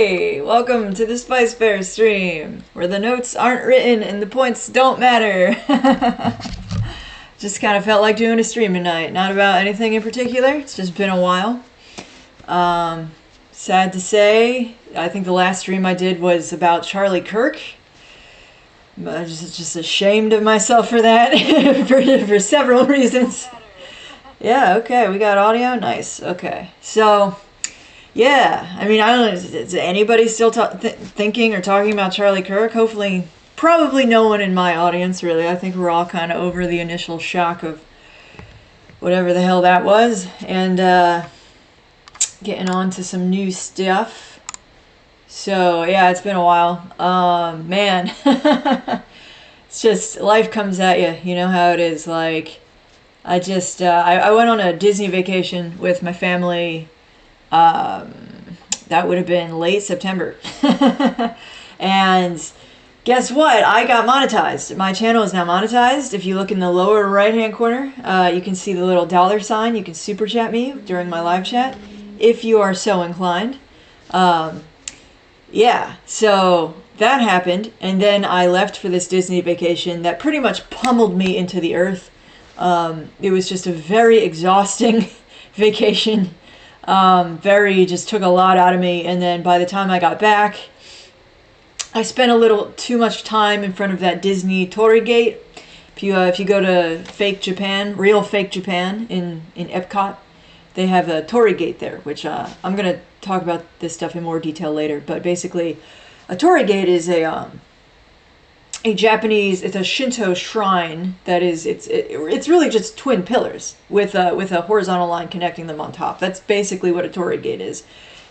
Hey, welcome to the SpiceBear stream, where the notes aren't written and the points don't matter. Just kind of felt like doing a stream tonight. Not about anything in particular. It's just been a while. Sad to say, I think the last stream I did was about Charlie Kirk. I'm just ashamed of myself for that, for several reasons. Yeah, okay, we got audio? Nice, okay. So, yeah, I mean, I don't know, is anybody still thinking or talking about Charlie Kirk? Hopefully, probably no one in my audience, really. I think we're all kind of over the initial shock of whatever the hell that was, and getting on to some new stuff. So, yeah, it's been a while. Man, it's just, life comes at you, you know how it is. Like, I just, I went on a Disney vacation with my family. That would have been late September. And guess what? I got monetized. My channel is now monetized. If you look in the lower right hand corner, you can see the little dollar sign. You can super chat me during my live chat if you are so inclined. Yeah, so that happened, and then I left for this Disney vacation that pretty much pummeled me into the earth. It was just a very exhausting vacation. Just took a lot out of me, and then by the time I got back, I spent a little too much time in front of that Disney Torii Gate. If you go to fake Japan, real fake Japan in Epcot, they have a Torii Gate there, which I'm gonna talk about this stuff in more detail later. But basically, a Torii Gate is a Japanese, it's a Shinto shrine that is, it's really just twin pillars with a horizontal line connecting them on top. That's basically what a Torii Gate is.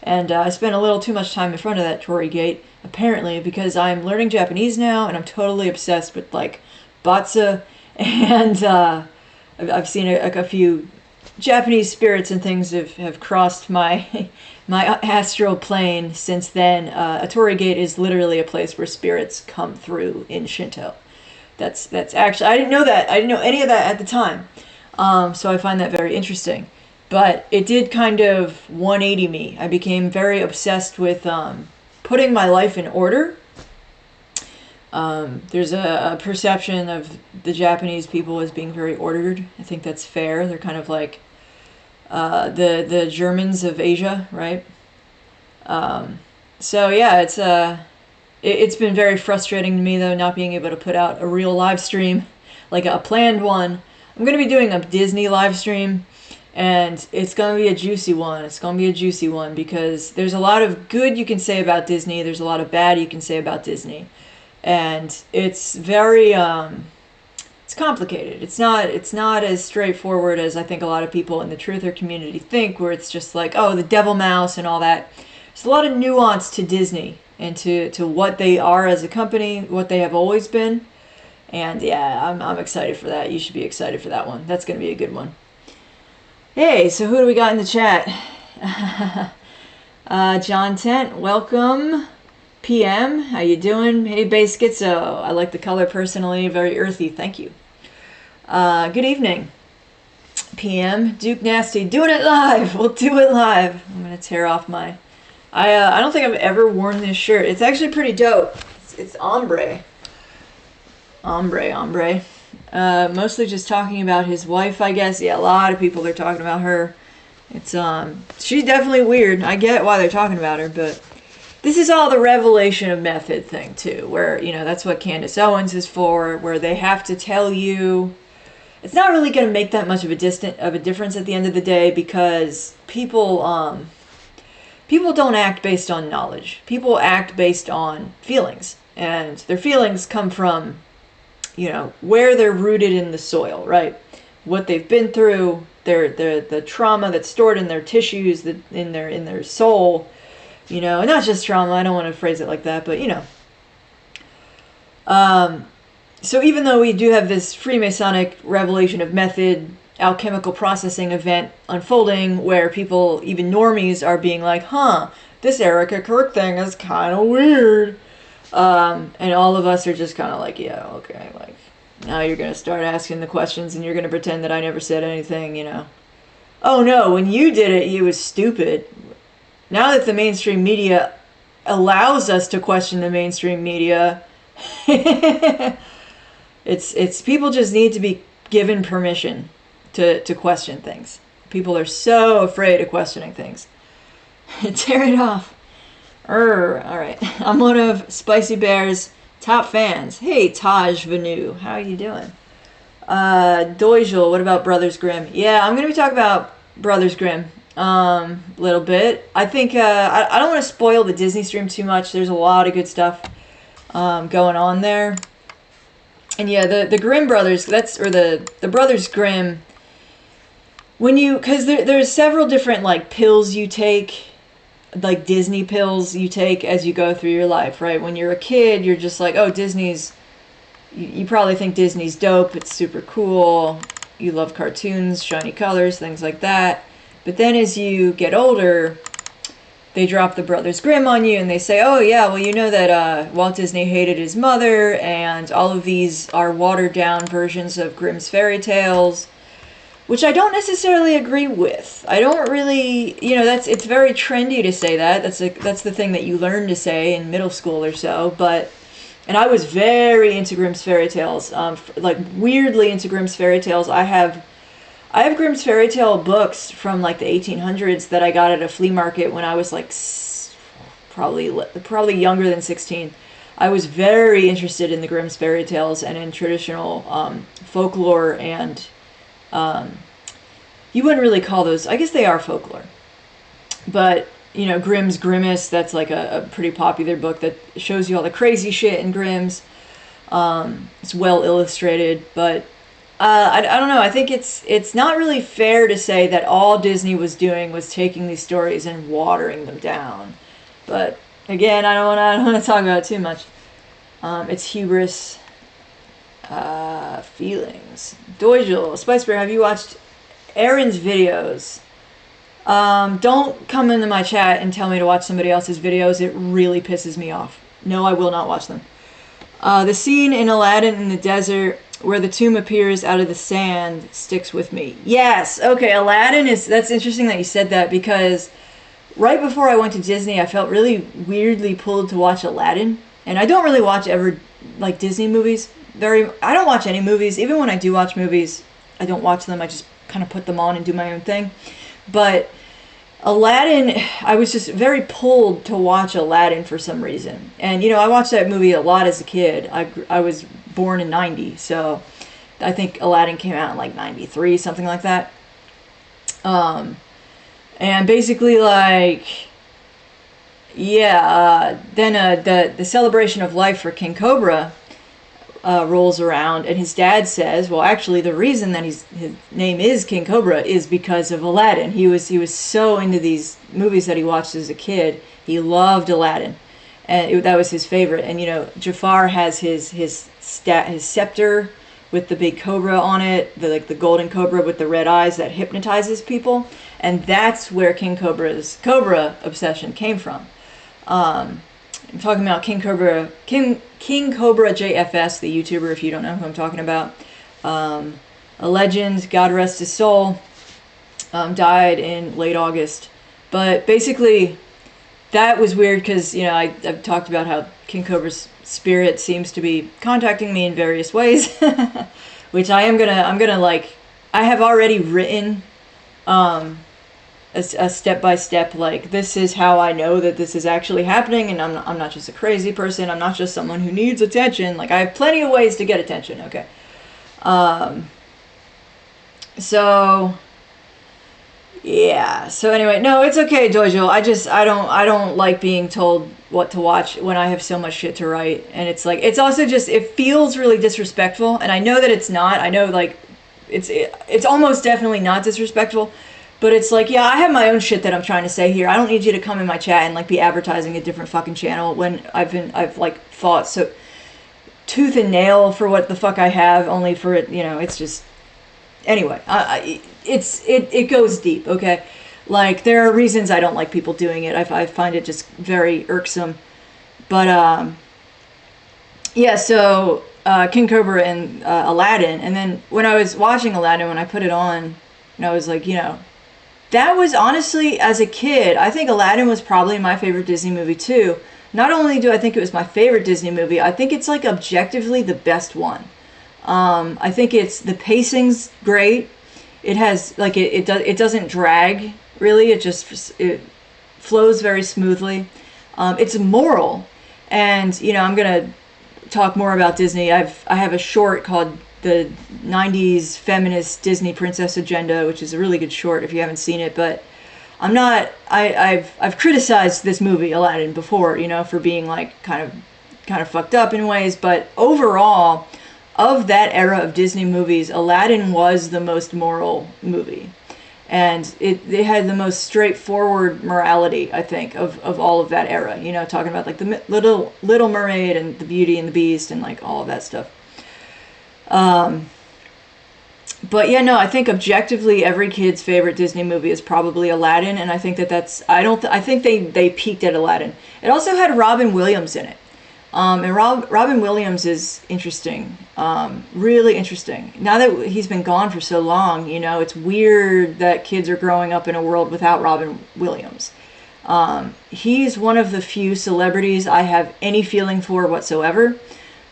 And I spent a little too much time in front of that Torii Gate, apparently, because I'm learning Japanese now, and I'm totally obsessed with, like, Batsu, and I've seen a few Japanese spirits and things have crossed my my astral plane since then. A Torii Gate is literally a place where spirits come through in Shinto. That's actually, I didn't know that. I didn't know any of that at the time. So I find that very interesting. But it did kind of 180 me. I became very obsessed with putting my life in order. There's a perception of the Japanese people as being very ordered. I think that's fair. They're kind of like the Germans of Asia, right? So yeah, it's been very frustrating to me, though, not being able to put out a real live stream, like a planned one. I'm going to be doing a Disney live stream, and it's going to be a juicy one. It's going to be a juicy one because there's a lot of good you can say about Disney. There's a lot of bad you can say about Disney. And it's very, it's complicated. It's not as straightforward as I think a lot of people in the truther community think, where it's just like, oh, the devil mouse and all that. There's a lot of nuance to Disney and to what they are as a company, what they have always been. And yeah, I'm excited for that. You should be excited for that one. That's going to be a good one. Hey, so who do we got in the chat? John Tent, welcome. PM, how you doing? Hey, Bay Schizo. I like the color personally. Very earthy. Thank you. Good evening. PM, Duke Nasty, doing it live. We'll do it live. I'm gonna tear off my. I don't think I've ever worn this shirt. It's actually pretty dope. It's ombre. Ombre. Mostly just talking about his wife, I guess. Yeah, a lot of people are talking about her. It's she's definitely weird. I get why they're talking about her, but this is all the revelation of method thing too, where, you know, that's what Candace Owens is for, where they have to tell you. It's not really going to make that much of a difference at the end of the day, because people don't act based on knowledge. People act based on feelings, and their feelings come from, you know, where they're rooted in the soil, right? What they've been through, the trauma that's stored in their tissues, in their soul. You know, and not just trauma, I don't want to phrase it like that, but, you know. So even though we do have this Freemasonic revelation of method, alchemical processing event unfolding, where people, even normies, are being like, huh, this Erica Kirk thing is kind of weird. And all of us are just kind of like, yeah, okay, like, now you're going to start asking the questions, and you're going to pretend that I never said anything, you know. Oh no, when you did it, you was stupid. Now that the mainstream media allows us to question the mainstream media. It's people just need to be given permission to question things. People are so afraid of questioning things. Tear it off. All right. I'm one of SpiceBear's top fans. Hey, Taj Vanu, how are you doing? Doijel, what about Brothers Grimm? Yeah, I'm going to be talking about Brothers Grimm a little bit. I think I don't want to spoil the Disney stream too much. There's a lot of good stuff going on there. And yeah, the Grimm brothers, the Brothers Grimm, because there's several different like pills you take, like Disney pills you take as you go through your life, right? When you're a kid, you're just like, oh, you probably think Disney's dope, it's super cool, you love cartoons, shiny colors, things like that. But then as you get older, they drop the Brothers Grimm on you and they say, oh yeah, well you know that Walt Disney hated his mother and all of these are watered down versions of Grimm's fairy tales, which I don't necessarily agree with. I don't really, it's very trendy to say that. That's the thing that you learn to say in middle school or so, and I was very into Grimm's fairy tales, like weirdly into Grimm's fairy tales. I have Grimm's fairy tale books from like the 1800s that I got at a flea market when I was like probably younger than 16. I was very interested in the Grimm's fairy tales and in traditional folklore, and you wouldn't really call those, I guess they are folklore, but Grimm's Grimace, that's like a pretty popular book that shows you all the crazy shit in Grimm's. It's well illustrated, but I don't know. I think it's not really fair to say that all Disney was doing was taking these stories and watering them down. But again, I don't want to talk about it too much. It's hubris, feelings. Doijel, SpiceBear, have you watched Aaron's videos? Don't come into my chat and tell me to watch somebody else's videos. It really pisses me off. No, I will not watch them. The scene in Aladdin in the desert where the tomb appears out of the sand sticks with me. Yes, okay, Aladdin that's interesting that you said that, because right before I went to Disney, I felt really weirdly pulled to watch Aladdin. And I don't really watch like Disney movies. I don't watch any movies. Even when I do watch movies, I don't watch them. I just kind of put them on and do my own thing. But Aladdin, I was just very pulled to watch Aladdin for some reason. And, I watched that movie a lot as a kid. I was born in 90, so I think Aladdin came out in like 93, something like that. And basically like, yeah, then the celebration of life for King Cobra rolls around, and his dad says, well, actually the reason that his name is King Cobra is because of Aladdin. He was so into these movies that he watched as a kid. He loved Aladdin, and that was his favorite. And Jafar has his scepter with the big cobra on it, the golden cobra with the red eyes that hypnotizes people, and that's where King Cobra's cobra obsession came from. I'm talking about King Cobra JFS, the YouTuber, if you don't know who I'm talking about. A legend, God rest his soul, died in late August. But basically, that was weird because, I've talked about how King Cobra's spirit seems to be contacting me in various ways, which I'm gonna like, I have already written a step-by-step, like, this is how I know that this is actually happening, and I'm not just a crazy person, I'm not just someone who needs attention, like, I have plenty of ways to get attention, okay? So, yeah, so anyway, no, it's okay, Dojo, I don't like being told what to watch when I have so much shit to write, and it's like, it's also just, it feels really disrespectful, and I know that it's not, I know, like, it's almost definitely not disrespectful, but it's like, yeah, I have my own shit that I'm trying to say here. I don't need you to come in my chat and like be advertising a different fucking channel when I've like fought so tooth and nail for what the fuck I have, only for it, it's just, anyway, it goes deep, okay? Like, there are reasons I don't like people doing it. I find it just very irksome. But, yeah, so King Cobra and Aladdin, and then when I was watching Aladdin, when I put it on, and I was like, that was honestly, as a kid, I think Aladdin was probably my favorite Disney movie too. not only do I think it was my favorite Disney movie, I think it's like objectively the best one. I think the pacing's great. It has like it doesn't drag really. It flows very smoothly. It's moral, and I'm gonna talk more about Disney. I have a short called the 90s Feminist Disney Princess Agenda, which is a really good short if you haven't seen it. But I've criticized this movie Aladdin before, for being like kind of fucked up in ways. But overall, of that era of Disney movies, Aladdin was the most moral movie. And it had the most straightforward morality, I think, of all of that era. Talking about like the Little Mermaid and the Beauty and the Beast and like all of that stuff. But yeah, no, I think objectively every kid's favorite Disney movie is probably Aladdin, and I think I think they peaked at Aladdin. It also had Robin Williams in it. And Robin Williams is interesting, really interesting. Now that he's been gone for so long, it's weird that kids are growing up in a world without Robin Williams. He's one of the few celebrities I have any feeling for whatsoever.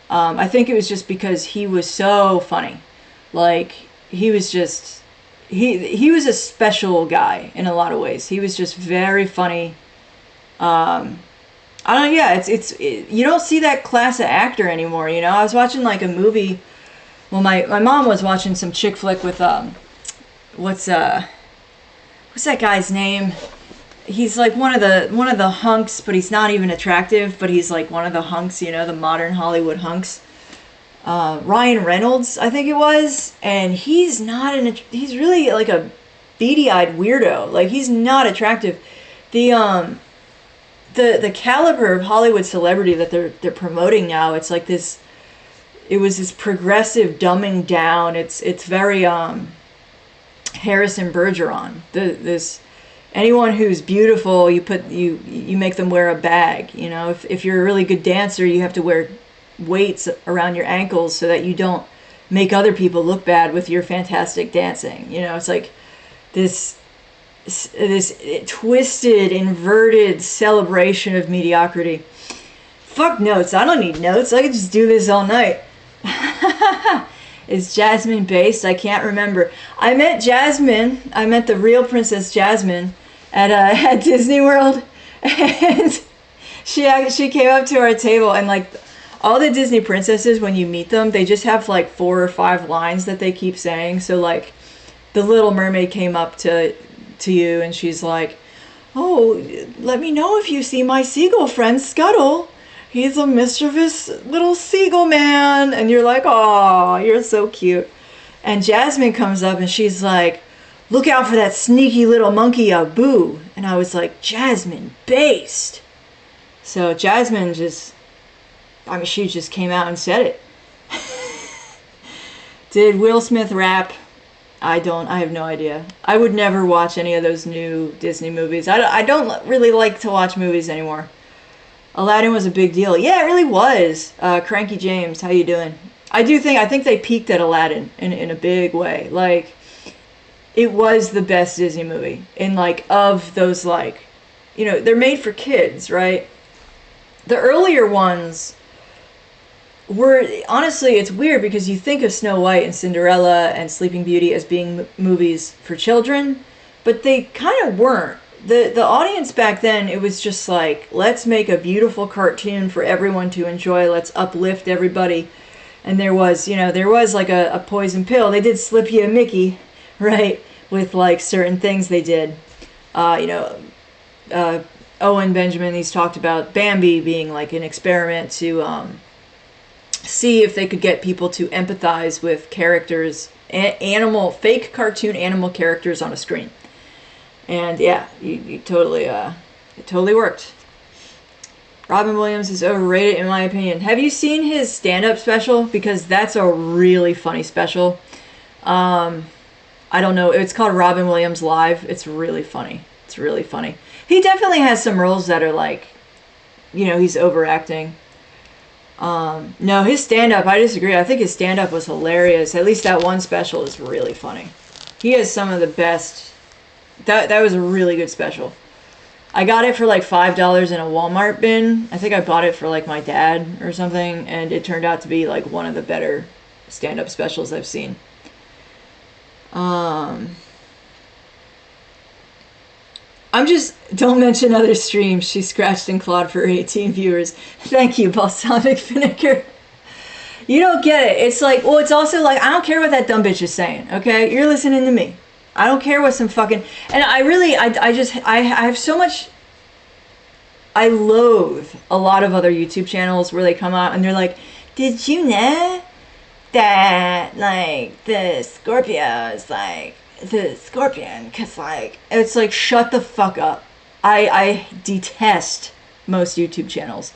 I think it was just because he was so funny. Like, he was just, he was a special guy in a lot of ways. He was just very funny. I don't know, yeah, you don't see that class of actor anymore, I was watching like a movie, well, my mom was watching some chick flick with, what's that guy's name? He's like one of the hunks, but he's not even attractive, but he's like one of the hunks, the modern Hollywood hunks. Ryan Reynolds, I think it was, and he's really like a beady-eyed weirdo. Like, he's not attractive. The caliber of Hollywood celebrity that they're promoting now, it's like this. It was this progressive dumbing down. It's very Harrison Bergeron. This anyone who's beautiful, you make them wear a bag. If you're a really good dancer, you have to wear weights around your ankles so that you don't make other people look bad with your fantastic dancing. It's like this twisted, inverted celebration of mediocrity. Fuck notes. I don't need notes. I could just do this all night. Is Jasmine based? I can't remember. I met Jasmine. I met the real Princess Jasmine at Disney World, and she came up to our table, and like all the Disney princesses, when you meet them, they just have like 4 or 5 lines that they keep saying. So like the Little Mermaid came up to you, and she's like, "Oh, let me know if you see my seagull friend Scuttle. He's a mischievous little seagull man." And you're like, "Oh, you're so cute." And Jasmine comes up and she's like, "Look out for that sneaky little monkey, Abu." And I was like, Jasmine based. So Jasmine she just came out and said it. Did Will Smith rap? I have no idea. I would never watch any of those new Disney movies. I don't really like to watch movies anymore. Aladdin was a big deal. Yeah, it really was. Cranky James, how you doing? I think they peaked at Aladdin in a big way. Like, it was the best Disney movie. And like, of those, like, they're made for kids, right? The earlier ones were, honestly, it's weird because you think of Snow White and Cinderella and Sleeping Beauty as being movies for children, but they kind of weren't. The audience back then, it was just like, let's make a beautiful cartoon for everyone to enjoy. Let's uplift everybody. And there was like a poison pill. They did slip you a Mickey, right? With like certain things they did. Owen Benjamin, he's talked about Bambi being like an experiment to see if they could get people to empathize with characters, fake cartoon animal characters on a screen. And yeah, it totally worked. Robin Williams is overrated in my opinion. Have you seen his stand-up special? Because that's a really funny special. I don't know. It's called Robin Williams Live. It's really funny. It's really funny. He definitely has some roles that are like, he's overacting. No, his stand-up, I disagree. I think his stand-up was hilarious. At least that one special is really funny. He has some of the best. That was a really good special. I got it for like $5 in a Walmart bin. I think I bought it for like my dad or something, and it turned out to be like one of the better stand-up specials I've seen. Don't mention other streams. She scratched and clawed for 18 viewers. Thank you, Balsamic Vinegar. You don't get it. It's like, well, it's also like, I don't care what that dumb bitch is saying, okay? You're listening to me. I don't care what some fucking... And I have so much... I loathe a lot of other YouTube channels where they come out and they're like, did you know that, like, the Scorpio is, like, the scorpion? Because, like, it's like, shut the fuck up. I detest most YouTube channels.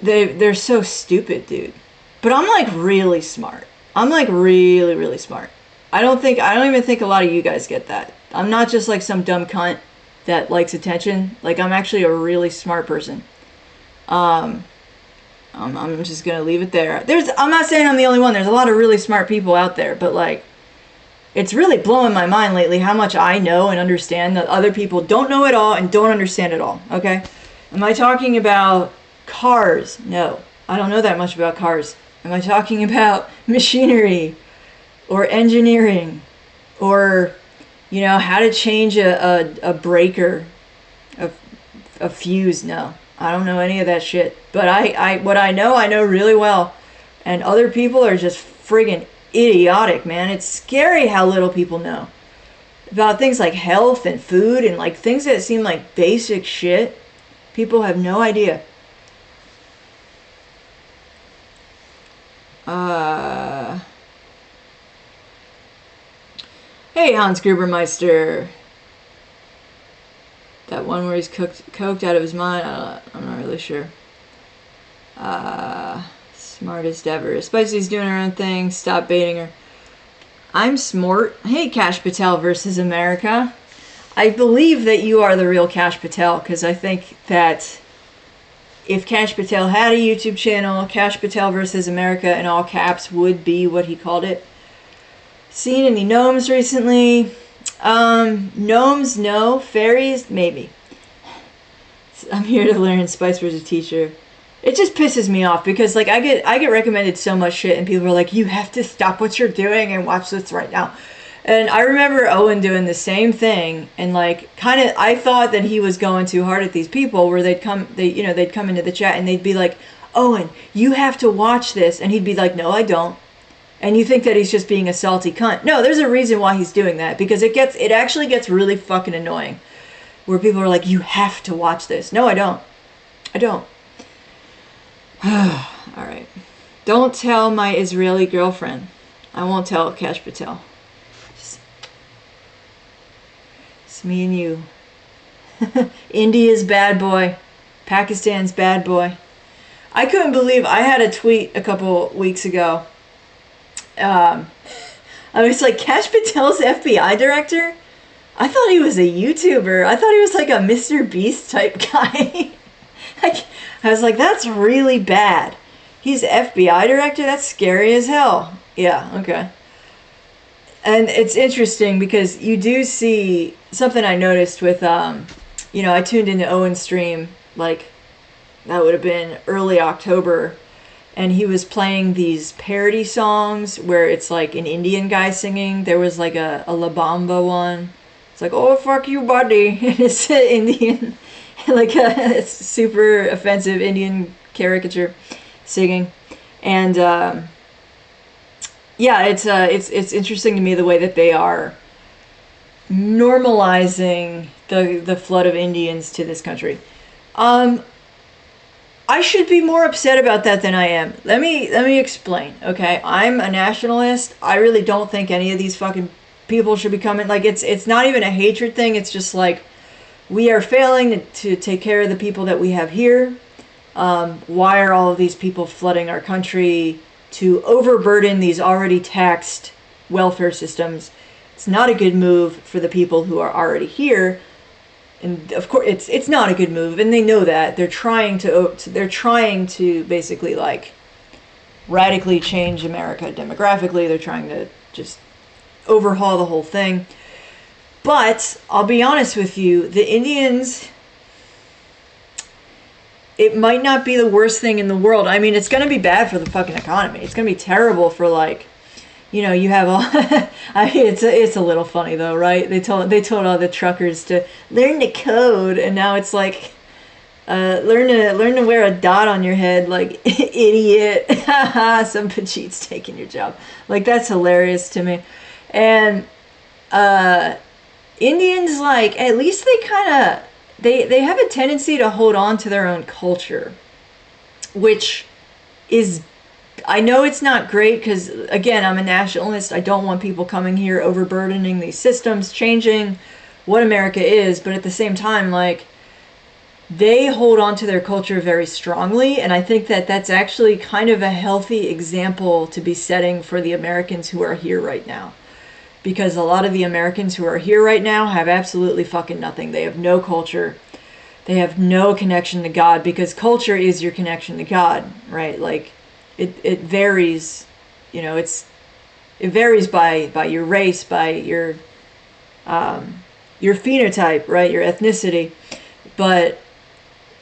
They're so stupid, dude. But I'm like really smart. I'm like really, really smart. I don't even think a lot of you guys get that. I'm not just like some dumb cunt that likes attention. Like, I'm actually a really smart person. I'm just gonna leave it there. I'm not saying I'm the only one. There's a lot of really smart people out there, but like, it's really blowing my mind lately how much I know and understand that other people don't know at all and don't understand at all. Okay? Am I talking about cars? No, I don't know that much about cars. Am I talking about machinery or engineering or, you know, how to change a breaker, a fuse? No, I don't know any of that shit. But what I know really well. And other people are just friggin' idiotic, man. It's scary how little people know about things like health and food and like things that seem like basic shit. People have no idea. Hey, Hans Grubermeister. That one where he's coked out of his mind, I'm not really sure. Smartest ever. Spicy's doing her own thing. Stop baiting her. I'm smart. Hey, Cash Patel versus America. I believe that you are the real Cash Patel, because I think that if Cash Patel had a YouTube channel, Cash Patel versus America in all caps would be what he called it. Seen any gnomes recently? Gnomes, no. Fairies, maybe. I'm here to learn. SpiceBear's a teacher. It just pisses me off because like I get recommended so much shit and people are like, you have to stop what you're doing and watch this right now. And I remember Owen doing the same thing, and like kind of I thought that he was going too hard at these people where they'd come into the chat and they'd be like, Owen, you have to watch this, and he'd be like, no, I don't. And you think that he's just being a salty cunt. No, there's a reason why he's doing that, because it actually gets really fucking annoying where people are like, you have to watch this. No, I don't. All right. Don't tell my Israeli girlfriend. I won't tell Cash Patel. It's me and you. India's bad boy. Pakistan's bad boy. I couldn't believe I had a tweet a couple weeks ago. I was like, Cash Patel's FBI director? I thought he was a YouTuber. I thought he was like a Mr. Beast type guy. I was like, that's really bad. He's FBI director? That's scary as hell. Yeah, okay. And it's interesting because you do see something I noticed with, I tuned into Owen's stream, like, that would have been early October, and he was playing these parody songs where it's like an Indian guy singing. There was like a La Bamba one. It's like, oh, fuck you, buddy. It's an Indian, like a super offensive Indian caricature singing. And it's interesting to me the way that they are normalizing the flood of Indians to this country. I should be more upset about that than I am. Let me explain, okay? I'm a nationalist. I really don't think any of these fucking people should be coming. Like, it's not even a hatred thing. It's just like, we are failing to take care of the people that we have here. Why are all of these people flooding our country to overburden these already taxed welfare systems? It's not a good move for the people who are already here. And of course, it's not a good move, and they know that. They're trying to basically like radically change America demographically. They're trying to just overhaul the whole thing. But I'll be honest with you, the Indians, it might not be the worst thing in the world. I mean, it's going to be bad for the fucking economy. It's going to be terrible for, like, you know, you have all. I mean, it's a little funny though, right? They told all the truckers to learn the code, and now it's like, learn to wear a dot on your head, like, idiot. Some Pachit's taking your job. Like, that's hilarious to me. And Indians, like, at least they kind of they have a tendency to hold on to their own culture, which is, I know it's not great because, again, I'm a nationalist. I don't want people coming here overburdening these systems, changing what America is. But at the same time, like, they hold on to their culture very strongly. And I think that that's actually kind of a healthy example to be setting for the Americans who are here right now. Because a lot of the Americans who are here right now have absolutely fucking nothing. They have no culture. They have no connection to God, because culture is your connection to God, right? Like, it varies, you know, it varies by your race, by your phenotype, right? Your ethnicity. But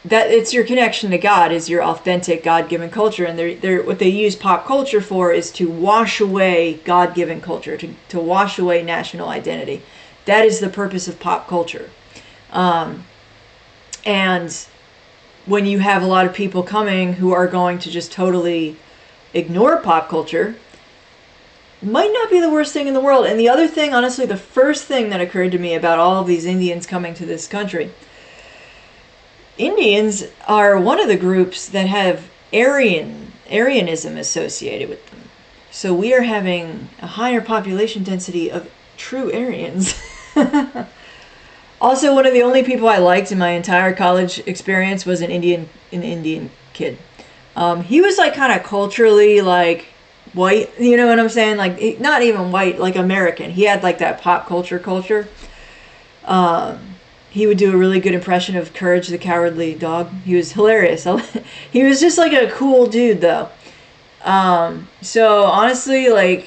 that it's your connection to God is your authentic God-given culture. And they're what they use pop culture for is to wash away God-given culture, to wash away national identity. That is the purpose of pop culture. And when you have a lot of people coming who are going to just totally ignore pop culture, might not be the worst thing in the world. And the other thing, honestly, the first thing that occurred to me about all of these Indians coming to this country, Indians are one of the groups that have Aryanism associated with them. So we are having a higher population density of true Aryans. Also, one of the only people I liked in my entire college experience was an Indian kid. He was, like, kind of culturally, like, white, you know what I'm saying? Like, not even white, like American. He had, like, that pop culture. He would do a really good impression of Courage the Cowardly Dog. He was hilarious. He was just, like, a cool dude, though. So honestly, like,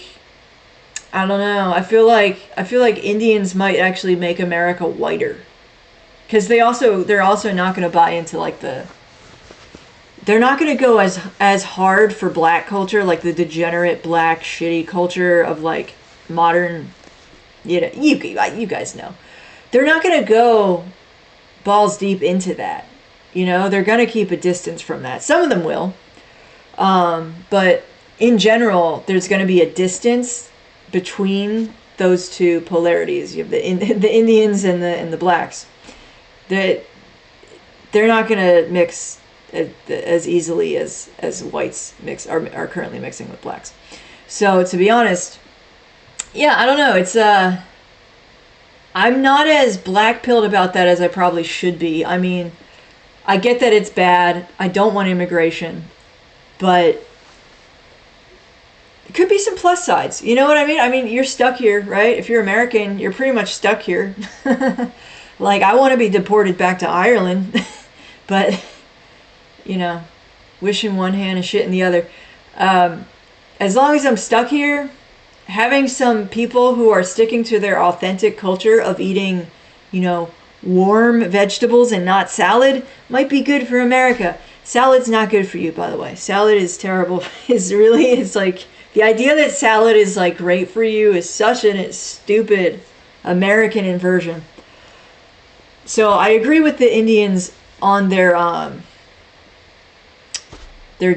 I don't know. I feel like Indians might actually make America whiter, because they're also not going to buy into, like, they're not going to go as hard for black culture, like the degenerate black shitty culture of, like, modern, you know, you guys know. They're not going to go balls deep into that. You know, they're going to keep a distance from that. Some of them will. But in general, there's going to be a distance between those two polarities. You have the Indians and the blacks. That they're not going to mix as easily as whites are currently mixing with blacks. So, to be honest, yeah, I don't know. It's I'm not as black-pilled about that as I probably should be. I mean, I get that it's bad. I don't want immigration. But it could be some plus sides. You know what I mean? I mean, you're stuck here, right? If you're American, you're pretty much stuck here. Like, I want to be deported back to Ireland. But, you know, wish in one hand and shit in the other. As long as I'm stuck here, having some people who are sticking to their authentic culture of eating, you know, warm vegetables and not salad might be good for America. Salad's not good for you, by the way. Salad is terrible. It's like, the idea that salad is, like, great for you is such a stupid American inversion. So I agree with the Indians on their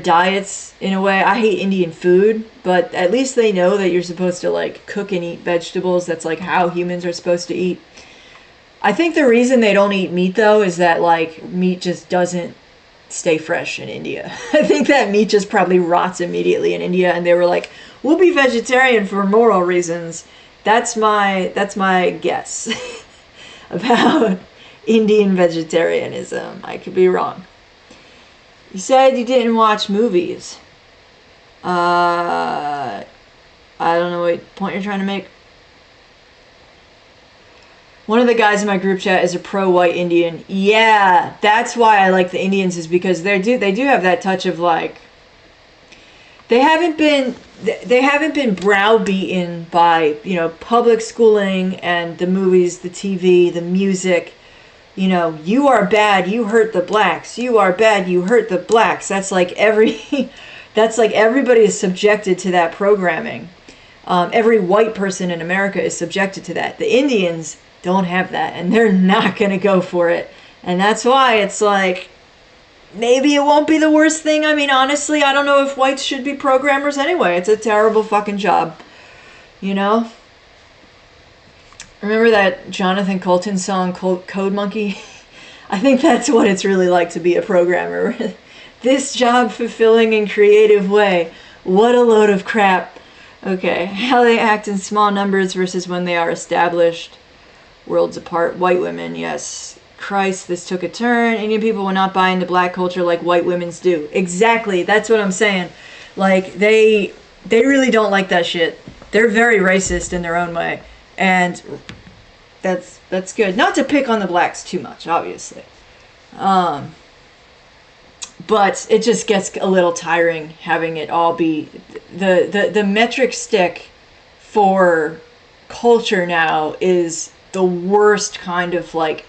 diets in a way. I hate Indian food, but at least they know that you're supposed to, like, cook and eat vegetables. That's, like, how humans are supposed to eat. I think the reason they don't eat meat, though, is that, like, meat just doesn't stay fresh in India. I think that meat just probably rots immediately in India, and they were like, we'll be vegetarian for moral reasons. That's my guess about Indian vegetarianism. I could be wrong. You said you didn't watch movies. I don't know what point you're trying to make. One of the guys in my group chat is a pro-white Indian. Yeah, that's why I like the Indians, is because they do have that touch of, like, they haven't been browbeaten by, public schooling and the movies, the TV, the music. You are bad, you hurt the blacks. You are bad, you hurt the blacks. That's like everybody is subjected to that programming. Every white person in America is subjected to that. The Indians don't have that, and they're not going to go for it. And that's why it's like, maybe it won't be the worst thing. I mean, honestly, I don't know if whites should be programmers anyway. It's a terrible fucking job. Remember that Jonathan Colton song, Code Monkey? I think that's what it's really like to be a programmer. This job fulfilling and creative way. What a load of crap. Okay, how they act in small numbers versus when they are established. Worlds apart. White women, yes. Christ, this took a turn. Indian people will not buy into black culture like white women's do. Exactly, that's what I'm saying. Like, they really don't like that shit. They're very racist in their own way. And that's good. Not to pick on the blacks too much, obviously. But it just gets a little tiring having it all be the metric stick for culture now is the worst kind of like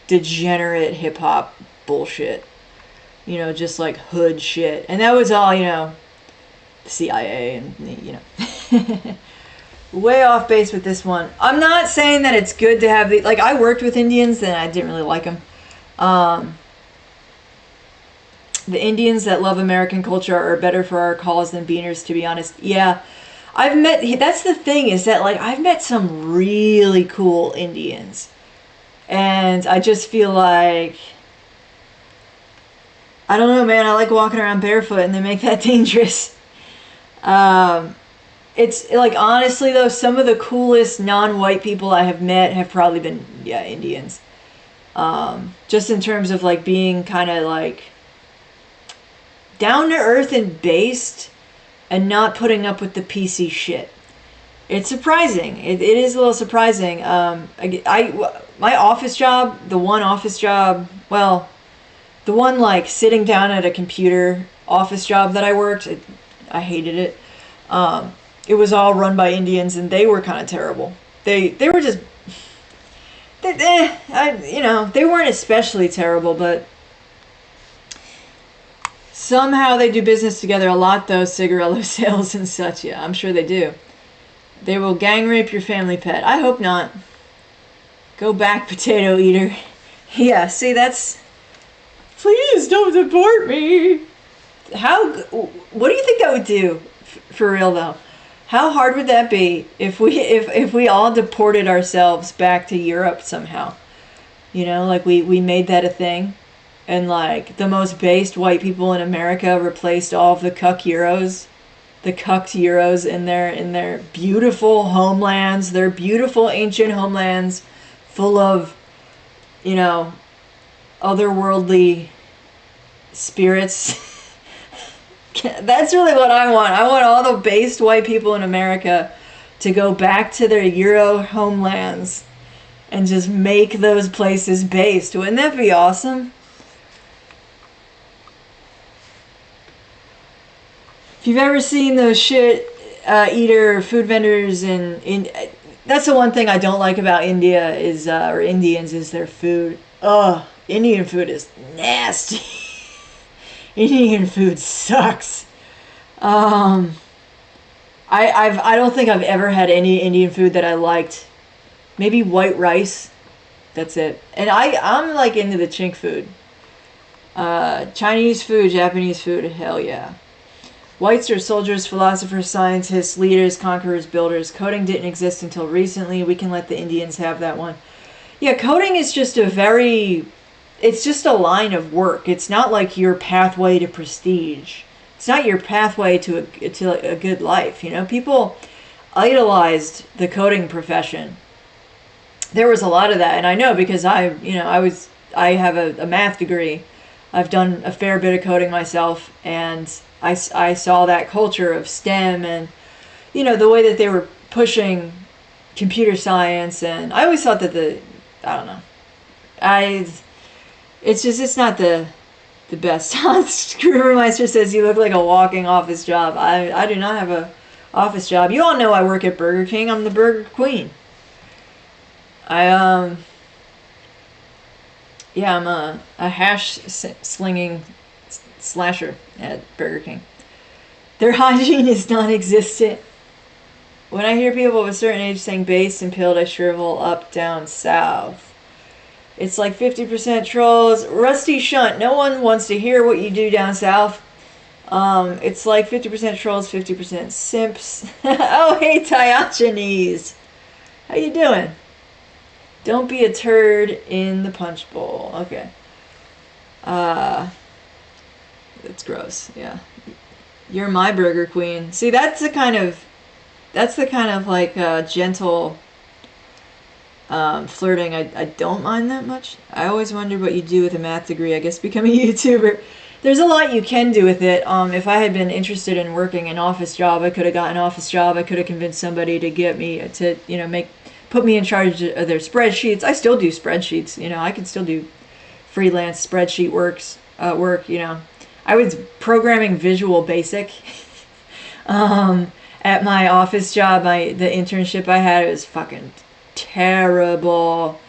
degenerate hip hop bullshit. Just like hood shit. And that was all, the CIA and way off base with this one. I'm not saying that it's good to have like I worked with Indians and I didn't really like them. The Indians that love American culture are better for our cause than Beaners, to be honest. Yeah, that's the thing, is that like I've met some really cool Indians, and I just feel like, I don't know, man, I like walking around barefoot and they make that dangerous. It's like, honestly though, some of the coolest non-white people I have met have probably been, Indians. Just in terms of like being kind of like down to earth and based and not putting up with the PC shit. It's surprising. It is a little surprising. My office job, the one like sitting down at a computer office job that I worked, I hated it. It was all run by Indians and they were kind of terrible. They were just, they weren't especially terrible, but somehow they do business together a lot, though. Cigarillo sales and such. Yeah, I'm sure they do. They will gang rape your family pet. I hope not. Go back, potato eater. Yeah, see, that's... Please don't deport me. What do you think that would do? For real, though. How hard would that be if we all deported ourselves back to Europe somehow? Like we made that a thing. And like the most based white people in America replaced all of the cucked Euros in their beautiful homelands, their beautiful ancient homelands, full of, otherworldly spirits. That's really what I want. I want all the based white people in America to go back to their Euro homelands and just make those places based. Wouldn't that be awesome? If you've ever seen those shit eater food vendors in that's the one thing I don't like about India is or Indians is their food. Ugh, Indian food is nasty. Indian food sucks. I don't think I've ever had any Indian food that I liked. Maybe white rice. That's it. And I'm like into the chink food. Chinese food, Japanese food, hell yeah. Whites are soldiers, philosophers, scientists, leaders, conquerors, builders. Coding didn't exist until recently. We can let the Indians have that one. Yeah, coding is just it's just a line of work. It's not like your pathway to prestige. It's not your pathway to a good life. People idolized the coding profession. There was a lot of that, and I know because I have a math degree. I've done a fair bit of coding myself, and I saw that culture of STEM and, the way that they were pushing computer science. And I always thought that it's not the the best. Screwmeister says you look like a walking office job. I do not have a office job. You all know I work at Burger King. I'm the Burger Queen. Yeah, I'm a hash slinging slasher at Burger King. Their hygiene is non-existent. When I hear people of a certain age saying based and pilled, I shrivel up down south. It's like 50% trolls. Rusty Shunt, no one wants to hear what you do down south. It's like 50% trolls, 50% simps. Oh, hey, Diogenes. How you doing? Don't be a turd in the punch bowl. Okay. It's gross, yeah. You're my Burger Queen. See, that's the kind of like gentle flirting I don't mind that much. I always wondered what you do with a math degree. I guess becoming a YouTuber. There's a lot you can do with it. If I had been interested in working an office job, I could have gotten an office job. I could have convinced somebody to get me to, put me in charge of their spreadsheets. I still do spreadsheets. I can still do freelance spreadsheet work. I was programming Visual Basic. At my office job, the internship I had, it was fucking terrible.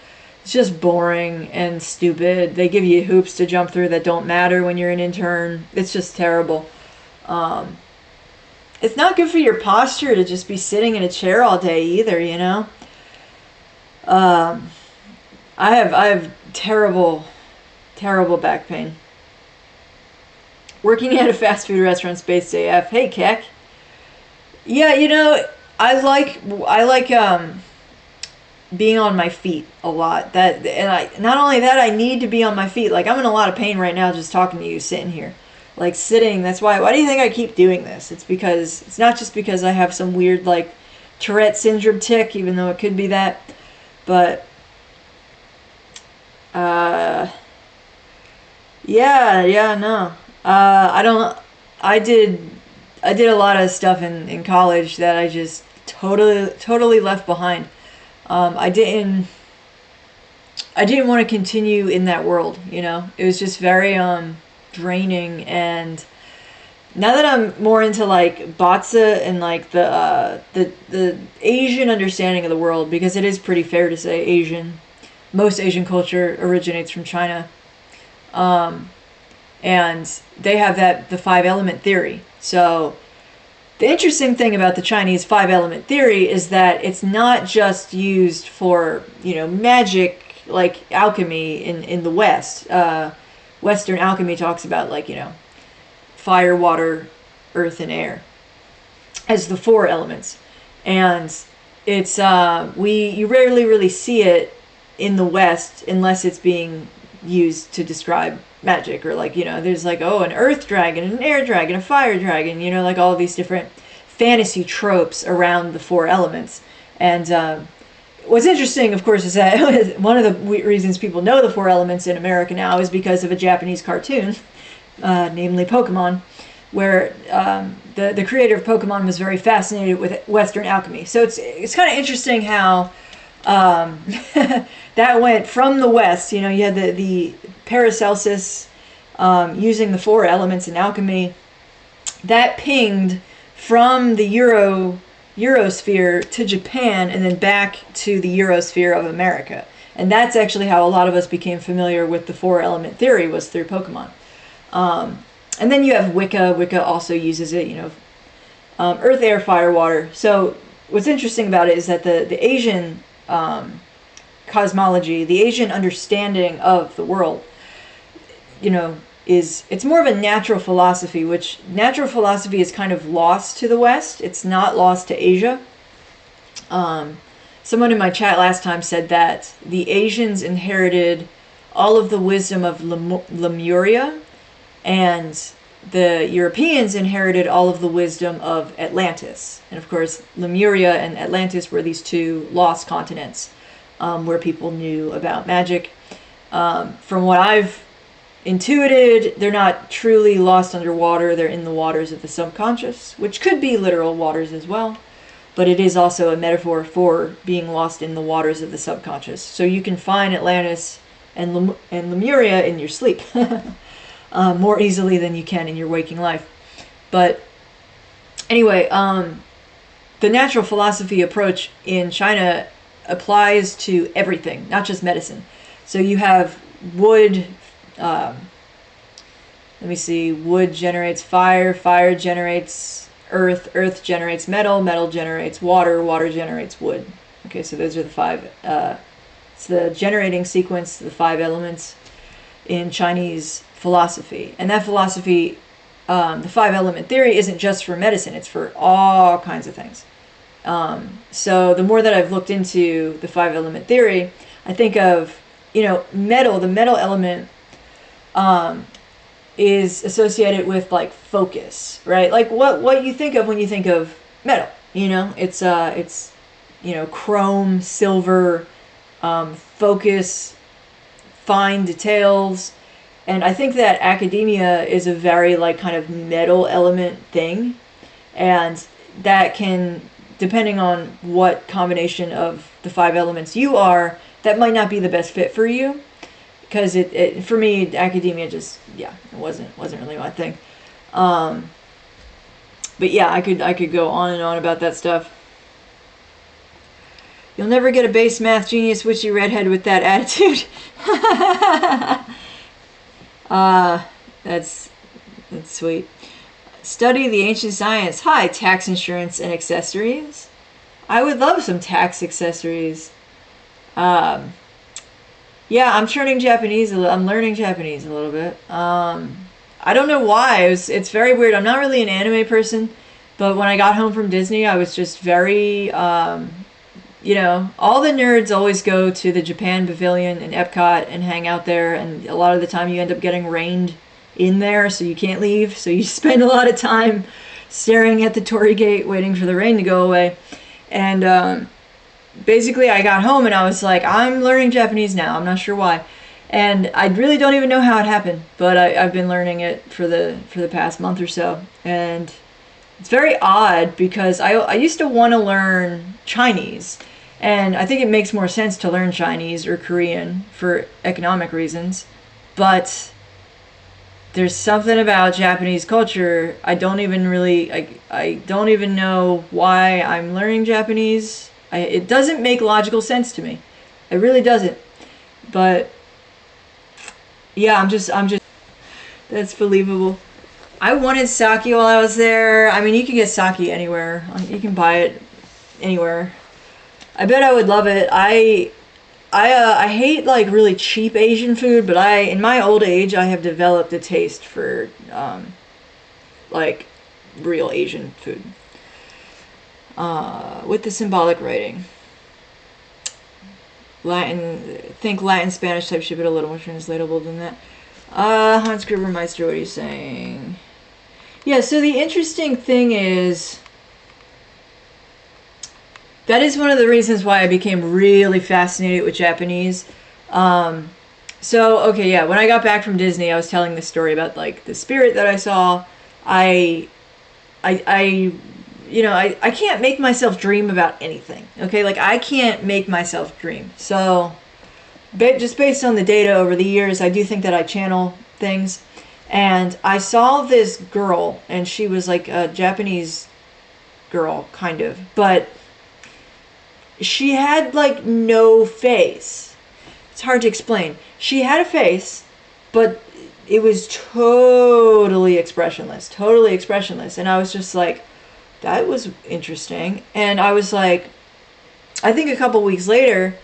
It's just boring and stupid. They give you hoops to jump through that don't matter when you're an intern. It's just terrible. It's not good for your posture to just be sitting in a chair all day either, I have terrible back pain. Working at a fast food restaurant, Space AF. Hey, Keck. Yeah, I like being on my feet a lot. Not only that, I need to be on my feet. Like, I'm in a lot of pain right now just talking to you, sitting here. Like, sitting, that's why do you think I keep doing this? It's not just because I have some weird, like, Tourette syndrome tic, even though it could be that. But, no. I did a lot of stuff in college that I just totally left behind. I didn't want to continue in that world, It was just very draining, and now that I'm more into like Batsa and like the Asian understanding of the world, because it is pretty fair to say most Asian culture originates from China. And they have the 5-element theory. So the interesting thing about the Chinese 5-element theory is that it's not just used for, magic, like alchemy in the West. Western alchemy talks about like, fire, water, earth, and air as the 4 elements. And it's, you rarely really see it in the West unless it's being used to describe magic, or like, there's like, an earth dragon, an air dragon, a fire dragon, like all these different fantasy tropes around the 4 elements. And what's interesting, of course, is that one of the reasons people know the 4 elements in America now is because of a Japanese cartoon, namely Pokemon, where the creator of Pokemon was very fascinated with Western alchemy. So it's kind of interesting how that went from the West. You had the Paracelsus using the 4 elements in alchemy. That pinged from the Eurosphere to Japan, and then back to the Eurosphere of America. And that's actually how a lot of us became familiar with the 4-element theory, was through Pokemon. And then you have Wicca. Wicca also uses it, earth, air, fire, water. So what's interesting about it is that the Asian cosmology, the Asian understanding of the world, it's more of a natural philosophy, which natural philosophy is kind of lost to the West. It's not lost to Asia. Someone in my chat last time said that the Asians inherited all of the wisdom of Lemuria, and the Europeans inherited all of the wisdom of Atlantis. And of course, Lemuria and Atlantis were these 2 lost continents where people knew about magic. From what I've intuited, they're not truly lost underwater. They're in the waters of the subconscious, which could be literal waters as well. But it is also a metaphor for being lost in the waters of the subconscious. So you can find Atlantis and Lemuria in your sleep. more easily than you can in your waking life. But anyway, the natural philosophy approach in China applies to everything, not just medicine. So you have wood, let me see, wood generates fire, fire generates earth, earth generates metal, metal generates water, water generates wood. Okay, so those are the five, it's the generating sequence, the 5 elements in Chinese philosophy. And that philosophy, the 5-element theory, isn't just for medicine, it's for all kinds of things. So the more that I've looked into the 5-element theory, I think of, metal, the metal element, is associated with like focus, right? Like what you think of when you think of metal, it's chrome, silver, focus, fine details. And I think that academia is a very like kind of metal element thing, and that can, depending on what combination of the 5 elements you are, that might not be the best fit for you. Because it for me, academia just, it wasn't really my thing. But yeah, I could go on and on about that stuff. You'll never get a base math genius witchy redhead with that attitude. That's sweet. Study the ancient science. Hi, tax, insurance, and accessories. I would love some tax accessories. Yeah, I'm learning Japanese a little bit. I don't know why. It's very weird. I'm not really an anime person, but when I got home from Disney, I was just very, all the nerds always go to the Japan Pavilion in Epcot and hang out there, and a lot of the time you end up getting rained in there, so you can't leave. So you spend a lot of time staring at the torii gate, waiting for the rain to go away. And basically, I got home and I was like, I'm learning Japanese now. I'm not sure why. And I really don't even know how it happened, but I've been learning it for the past month or so. And it's very odd because I used to want to learn Chinese. And I think it makes more sense to learn Chinese or Korean for economic reasons. But there's something about Japanese culture. I don't even know why I'm learning Japanese. It doesn't make logical sense to me. It really doesn't. But yeah, I'm just that's believable. I wanted sake while I was there. I mean, you can get sake anywhere. You can buy it anywhere. I bet I would love it. I hate like really cheap Asian food, but in my old age, I have developed a taste for like real Asian food. With the symbolic writing. Latin, Spanish type shit, but a little more translatable than that. Hans Grubermeister, what are you saying? Yeah, so the interesting thing is, that is one of the reasons why I became really fascinated with Japanese. When I got back from Disney, I was telling this story about like the spirit that I saw. I can't make myself dream about anything. Okay, like I can't make myself dream. So, just based on the data over the years, I do think that I channel things. And I saw this girl, and she was like a Japanese girl, kind of, but she had like no face. It's hard to explain. She had a face, but it was totally expressionless. And I was just like, that was interesting. And I was like, I think a couple weeks later,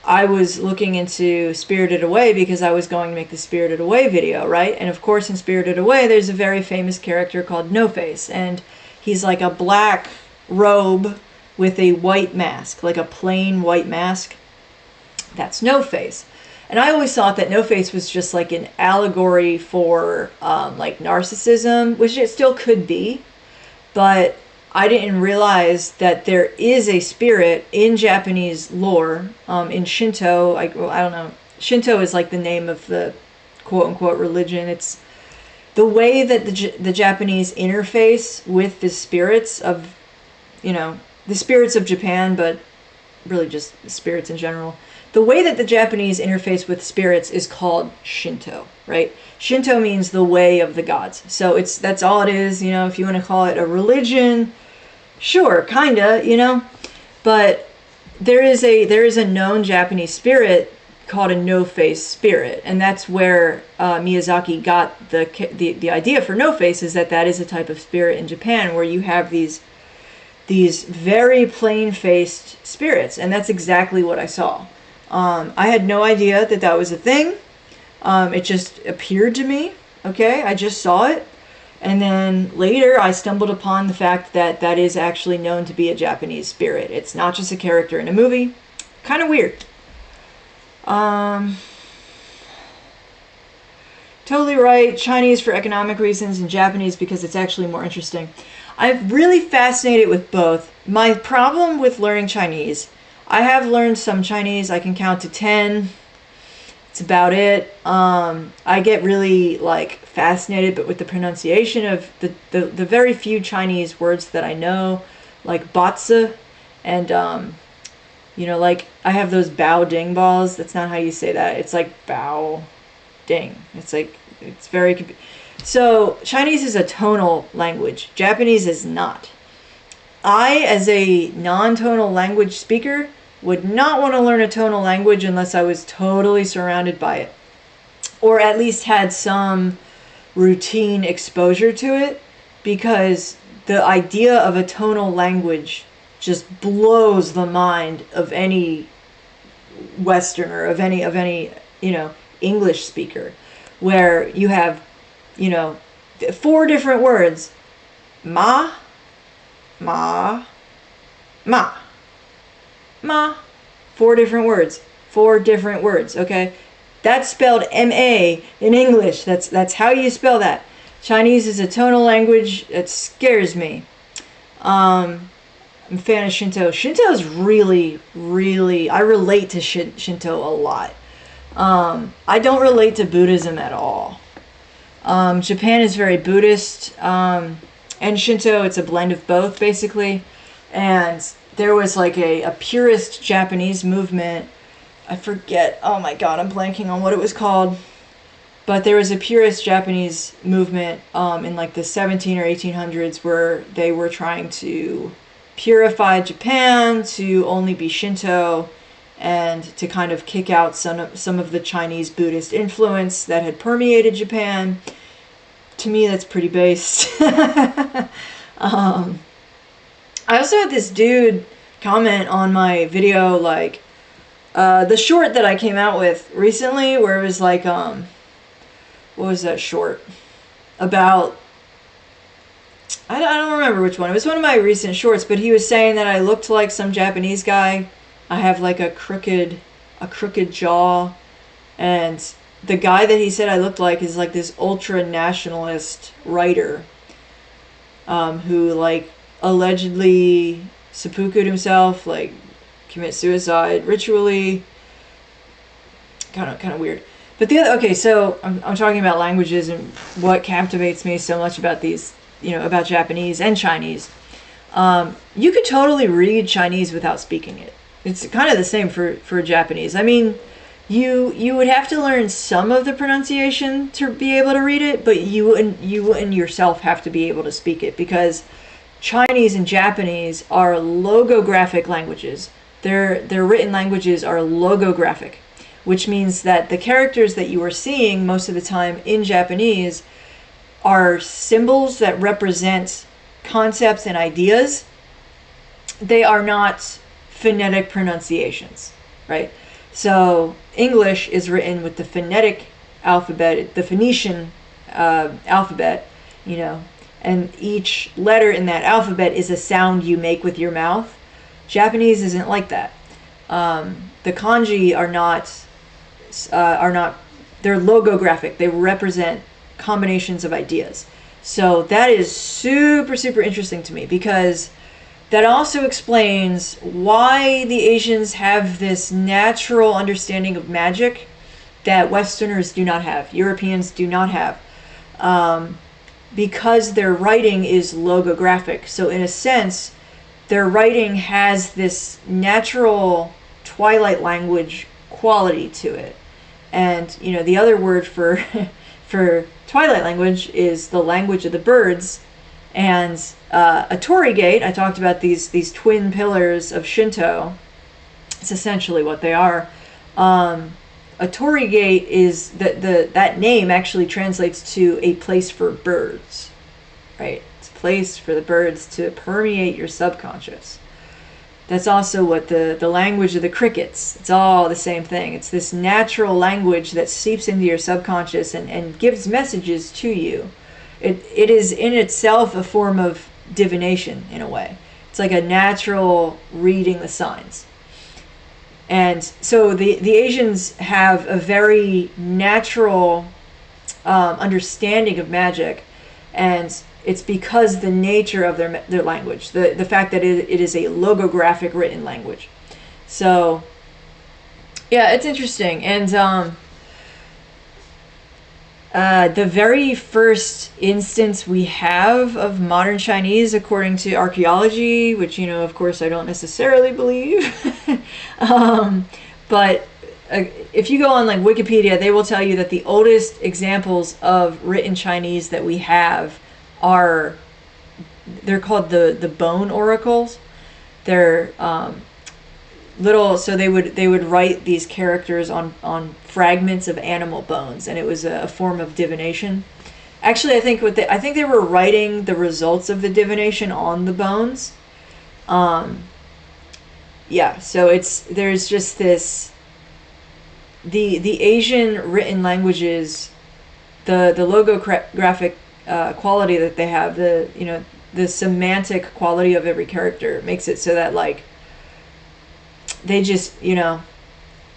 I was looking into Spirited Away because I was going to make the Spirited Away video, right? And of course, in Spirited Away, there's a very famous character called No Face. And he's like a black robe with a white mask, like a plain white mask. That's No Face. And I always thought that No Face was just like an allegory for like narcissism, which it still could be. But I didn't realize that there is a spirit in Japanese lore, in Shinto. I don't know. Shinto is like the name of the quote-unquote religion. It's the way that the Japanese interface with the spirits of, the spirits of Japan, but really just the spirits in general. the way that the Japanese interface with spirits is called Shinto, right? Shinto means the way of the gods. So that's all it is, you know, if you want to call it a religion, sure, kinda, you know. But there is a known Japanese spirit called a no-face spirit, and that's where Miyazaki got the idea for no-face, is that is a type of spirit in Japan where you have these very plain-faced spirits, and that's exactly what I saw. I had no idea that was a thing. It just appeared to me. Okay, I just saw it, and then later I stumbled upon the fact that is actually known to be a Japanese spirit. It's not just a character in a movie. Kind of weird. Totally right. Chinese for economic reasons and Japanese because it's actually more interesting. I'm really fascinated with both. My problem with learning Chinese, I have learned some Chinese. I can count to 10. It's about it. I get really fascinated, but with the pronunciation of the very few Chinese words that I know, like batzi, and I have those bao ding balls. That's not how you say that. It's like bao ding. It's very so Chinese is a tonal language. Japanese is not. I, as a non-tonal language speaker, would not want to learn a tonal language unless I was totally surrounded by it, or at least had some routine exposure to it, because the idea of a tonal language just blows the mind of any Westerner, of any English speaker, where you have 4 different words: ma, ma, ma, ma. 4 different words. Okay, that's spelled M-A in English. That's how you spell that. Chinese is a tonal language. It scares me. I'm a fan of Shinto. Shinto is really, really, I relate to Shinto a lot. I don't relate to Buddhism at all. Japan is very Buddhist, and Shinto, it's a blend of both, basically. And there was a purist Japanese movement. I forget, oh my god, I'm blanking on what it was called. But there was a purist Japanese movement in the 17 or 1800s where they were trying to purify Japan to only be Shinto, and to kind of kick out some of the Chinese Buddhist influence that had permeated Japan. To me, that's pretty based. I also had this dude comment on my video, the short that I came out with recently, where it was what was that short? About, I don't remember which one. It was one of my recent shorts, but he was saying that I looked like some Japanese guy. I have a crooked jaw, and the guy that he said I looked like is this ultra nationalist writer, who allegedly seppuku'd himself, commit suicide ritually. Kind of weird. But so I'm talking about languages and what captivates me so much about these, about Japanese and Chinese. You could totally read Chinese without speaking it. It's kind of the same for Japanese. I mean, you would have to learn some of the pronunciation to be able to read it, but you and yourself have to be able to speak it, because Chinese and Japanese are logographic languages. Their written languages are logographic, which means that the characters that you are seeing most of the time in Japanese are symbols that represent concepts and ideas. They are not phonetic pronunciations, right? So English is written with the phonetic alphabet, the Phoenician alphabet, and each letter in that alphabet is a sound you make with your mouth. Japanese isn't like that. The kanji are not, they're logographic. They represent combinations of ideas. So that is super, super interesting to me, because that also explains why the Asians have this natural understanding of magic that Westerners do not have, Europeans do not have, because their writing is logographic. So in a sense, their writing has this natural twilight language quality to it. And, you know, the other word for for twilight language is the language of the birds. And a torii gate, I talked about these twin pillars of Shinto. It's essentially what they are. A torii gate is that name actually translates to a place for birds, right? It's a place for the birds to permeate your subconscious. That's also what the language of the crickets, it's all the same thing. It's this natural language that seeps into your subconscious and gives messages to you. It is in itself a form of divination in a way. It's like a natural reading the signs. And so the Asians have a very natural understanding of magic, and it's because the nature of their language, the fact that it is a logographic written language. So, yeah, it's interesting. And the very first instance we have of modern Chinese, according to archaeology, which, you know, of course, I don't necessarily believe, but if you go on like Wikipedia, they will tell you that the oldest examples of written Chinese that we have they're called the bone oracles. They're little, so they would write these characters on fragments of animal bones, and it was a form of divination. Actually, I think they were writing the results of the divination on the bones. Yeah, so there's just this the Asian written languages, the logographic quality that they have, the semantic quality of every character makes it so that, like, they just, you know,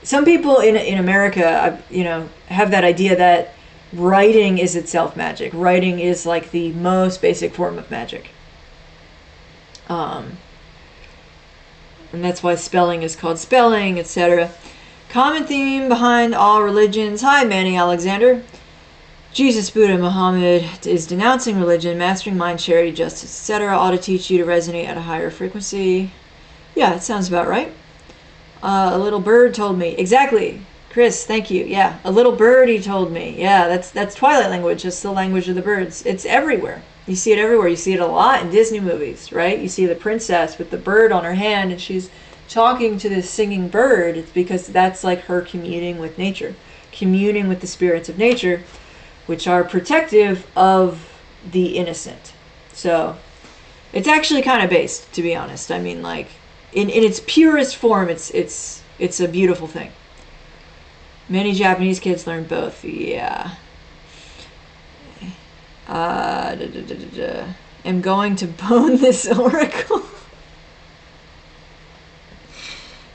some people in America, you know, have that idea that writing is itself magic. Writing is like the most basic form of magic. And that's why spelling is called spelling, etc. Common theme behind all religions. Hi, Manny Alexander. Jesus, Buddha, Muhammad is denouncing religion, mastering mind, charity, justice, etc. ought to teach you to resonate at a higher frequency. Yeah, it sounds about right. A little bird told me. Exactly. Chris, thank you. Yeah, a little birdie told me. Yeah, that's twilight language. It's the language of the birds. It's everywhere. You see it everywhere. You see it a lot in Disney movies, right? You see the princess with the bird on her hand, and she's talking to this singing bird. It's because that's like her communing with nature, communing with the spirits of nature, which are protective of the innocent. So it's actually kind of based, to be honest. I mean, like, in its purest form, it's a beautiful thing. Many Japanese kids learn both. Yeah. I'm going to bone this oracle.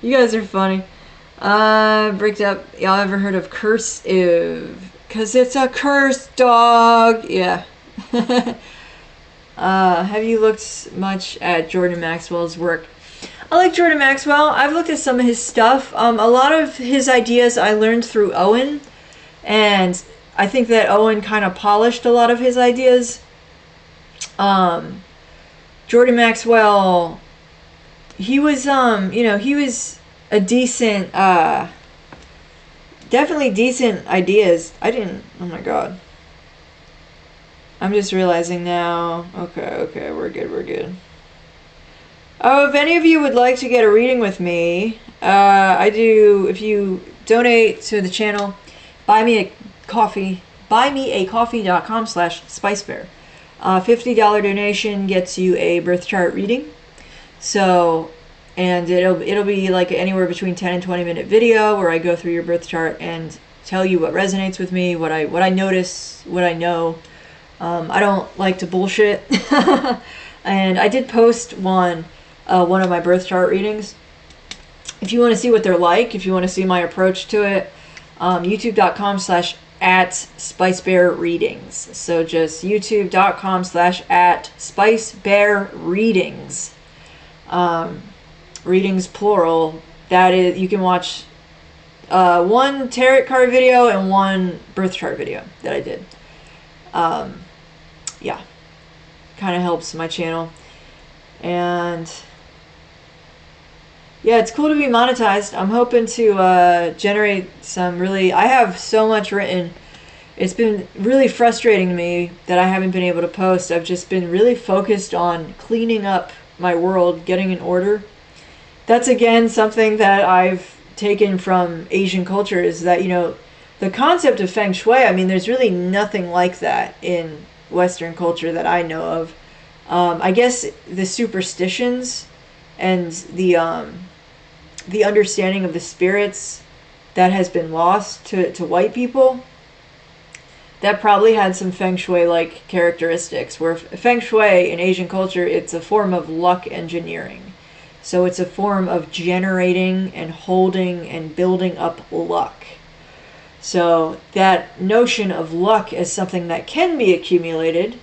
You guys are funny. Bricked up. Y'all ever heard of cursive? 'Cause it's a cursed dog. Yeah. Have you looked much at Jordan Maxwell's work? I like Jordan Maxwell. I've looked at some of his stuff. A lot of his ideas I learned through Owen, and I think that Owen kind of polished a lot of his ideas. Jordan Maxwell, he was, he was a decent, definitely decent ideas. Oh my god. I'm just realizing now. Okay, we're good. Oh, if any of you would like to get a reading with me, I do. If you donate to the channel, buymeacoffee.com/SpiceBear. $50 donation gets you a birth chart reading. So, and it'll be like anywhere between 10 and 20 minute video where I go through your birth chart and tell you what resonates with me, what I notice, what I know. I don't like to bullshit. And I did post one of my birth chart readings. If you want to see what they're like, if you want to see my approach to it, youtube.com/@SpiceBear readings. So just youtube.com/@SpiceBear readings. Readings plural. That is, you can watch one tarot card video and one birth chart video that I did. Yeah, kind of helps my channel. And Yeah, it's cool to be monetized. I'm hoping to generate some really. I have so much written. It's been really frustrating to me that I haven't been able to post. I've just been really focused on cleaning up my world, getting in order. That's again something that I've taken from Asian culture is that, the concept of feng shui, I mean, there's really nothing like that in Western culture that I know of. I guess the superstitions and the understanding of the spirits that has been lost to white people, that probably had some feng shui like characteristics, where feng shui in Asian culture, it's a form of luck engineering. So it's a form of generating and holding and building up luck. So that notion of luck as something that can be accumulated,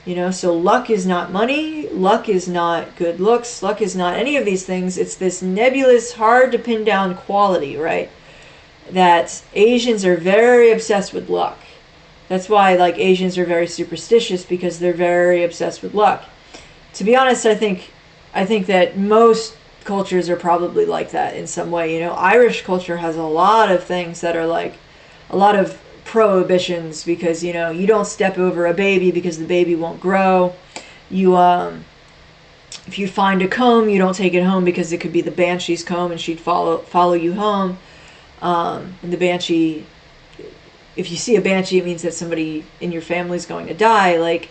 so luck is not money, luck is not good looks, luck is not any of these things. It's this nebulous, hard to pin down quality, right? That Asians are very obsessed with luck. That's why, like, Asians are very superstitious, because they're very obsessed with luck. To be honest, I think that most cultures are probably like that in some way. Irish culture has a lot of things that are like a lot of prohibitions, because you don't step over a baby because the baby won't grow. You if you find a comb, you don't take it home because it could be the banshee's comb and she'd follow you home. And the banshee, if you see a banshee, it means that somebody in your family is going to die. Like,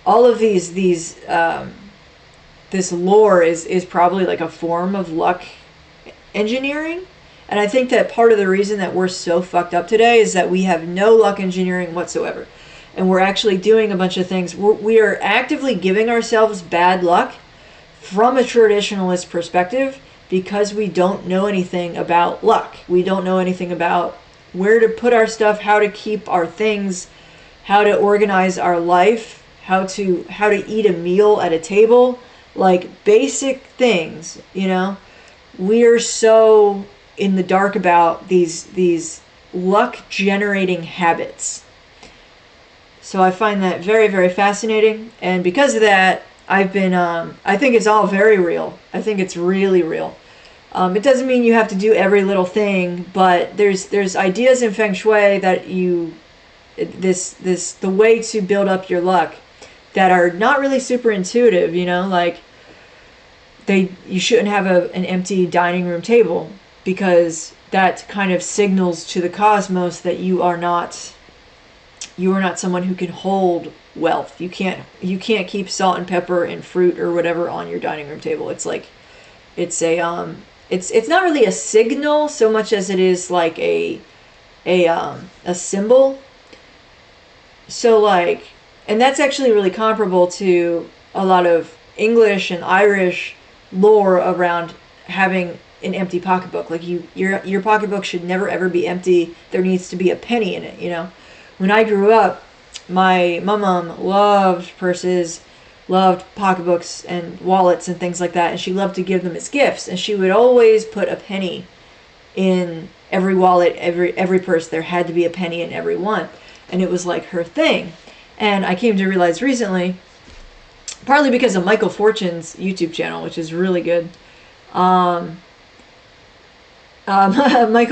all of these this lore is probably like a form of luck engineering. And I think that part of the reason that we're so fucked up today is that we have no luck engineering whatsoever. And we're actually doing a bunch of things. We are actively giving ourselves bad luck from a traditionalist perspective, because we don't know anything about luck. We don't know anything about where to put our stuff, how to keep our things, how to organize our life, how to eat a meal at a table, like basic things. We're so in the dark about these luck generating habits. So I find that very, very fascinating, and because of that, I've been I think it's all very real. I think it's really real. It doesn't mean you have to do every little thing, but there's ideas in feng shui that the way to build up your luck that are not really super intuitive. Like, you shouldn't have an empty dining room table, because that kind of signals to the cosmos that you are not someone who can hold wealth. You can't keep salt and pepper and fruit or whatever on your dining room table. It's like, it's not really a signal so much as it is like a symbol. So, like, and that's actually really comparable to a lot of English and Irish lore around having an empty pocketbook. Like, your pocketbook should never ever be empty. There needs to be a penny in it. When I grew up, my mom loved purses, loved pocketbooks and wallets and things like that, and she loved to give them as gifts, and she would always put a penny in every wallet, every purse. There had to be a penny in every one, and it was like her thing. And I came to realize recently, partly because of Michael Fortune's YouTube channel, which is really good. Michael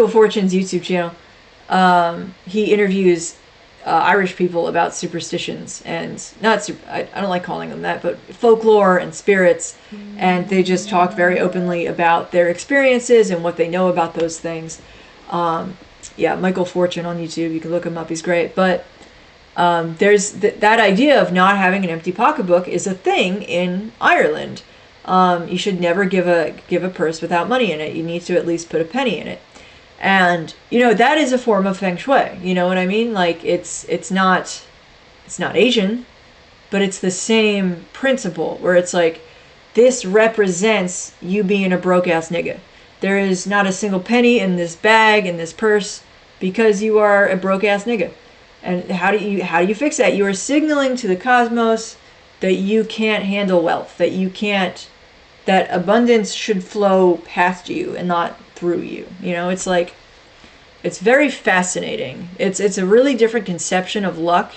Fortune's YouTube channel, he interviews Irish people about superstitions, and I don't like calling them that, but folklore and spirits, and they just talk very openly about their experiences and what they know about those things. Michael Fortune on YouTube, you can look him up, he's great. But there's that idea of not having an empty pocketbook is a thing in Ireland. You should never give a purse without money in it. You need to at least put a penny in it. And that is a form of feng shui. You know what I mean? Like, it's not Asian, but it's the same principle, where it's like, this represents you being a broke ass nigga. There is not a single penny in this bag, in this purse, because you are a broke ass nigga. And how do you fix that? You are signaling to the cosmos that you can't handle wealth, that abundance should flow past you and not through you. It's like, it's very fascinating. It's a really different conception of luck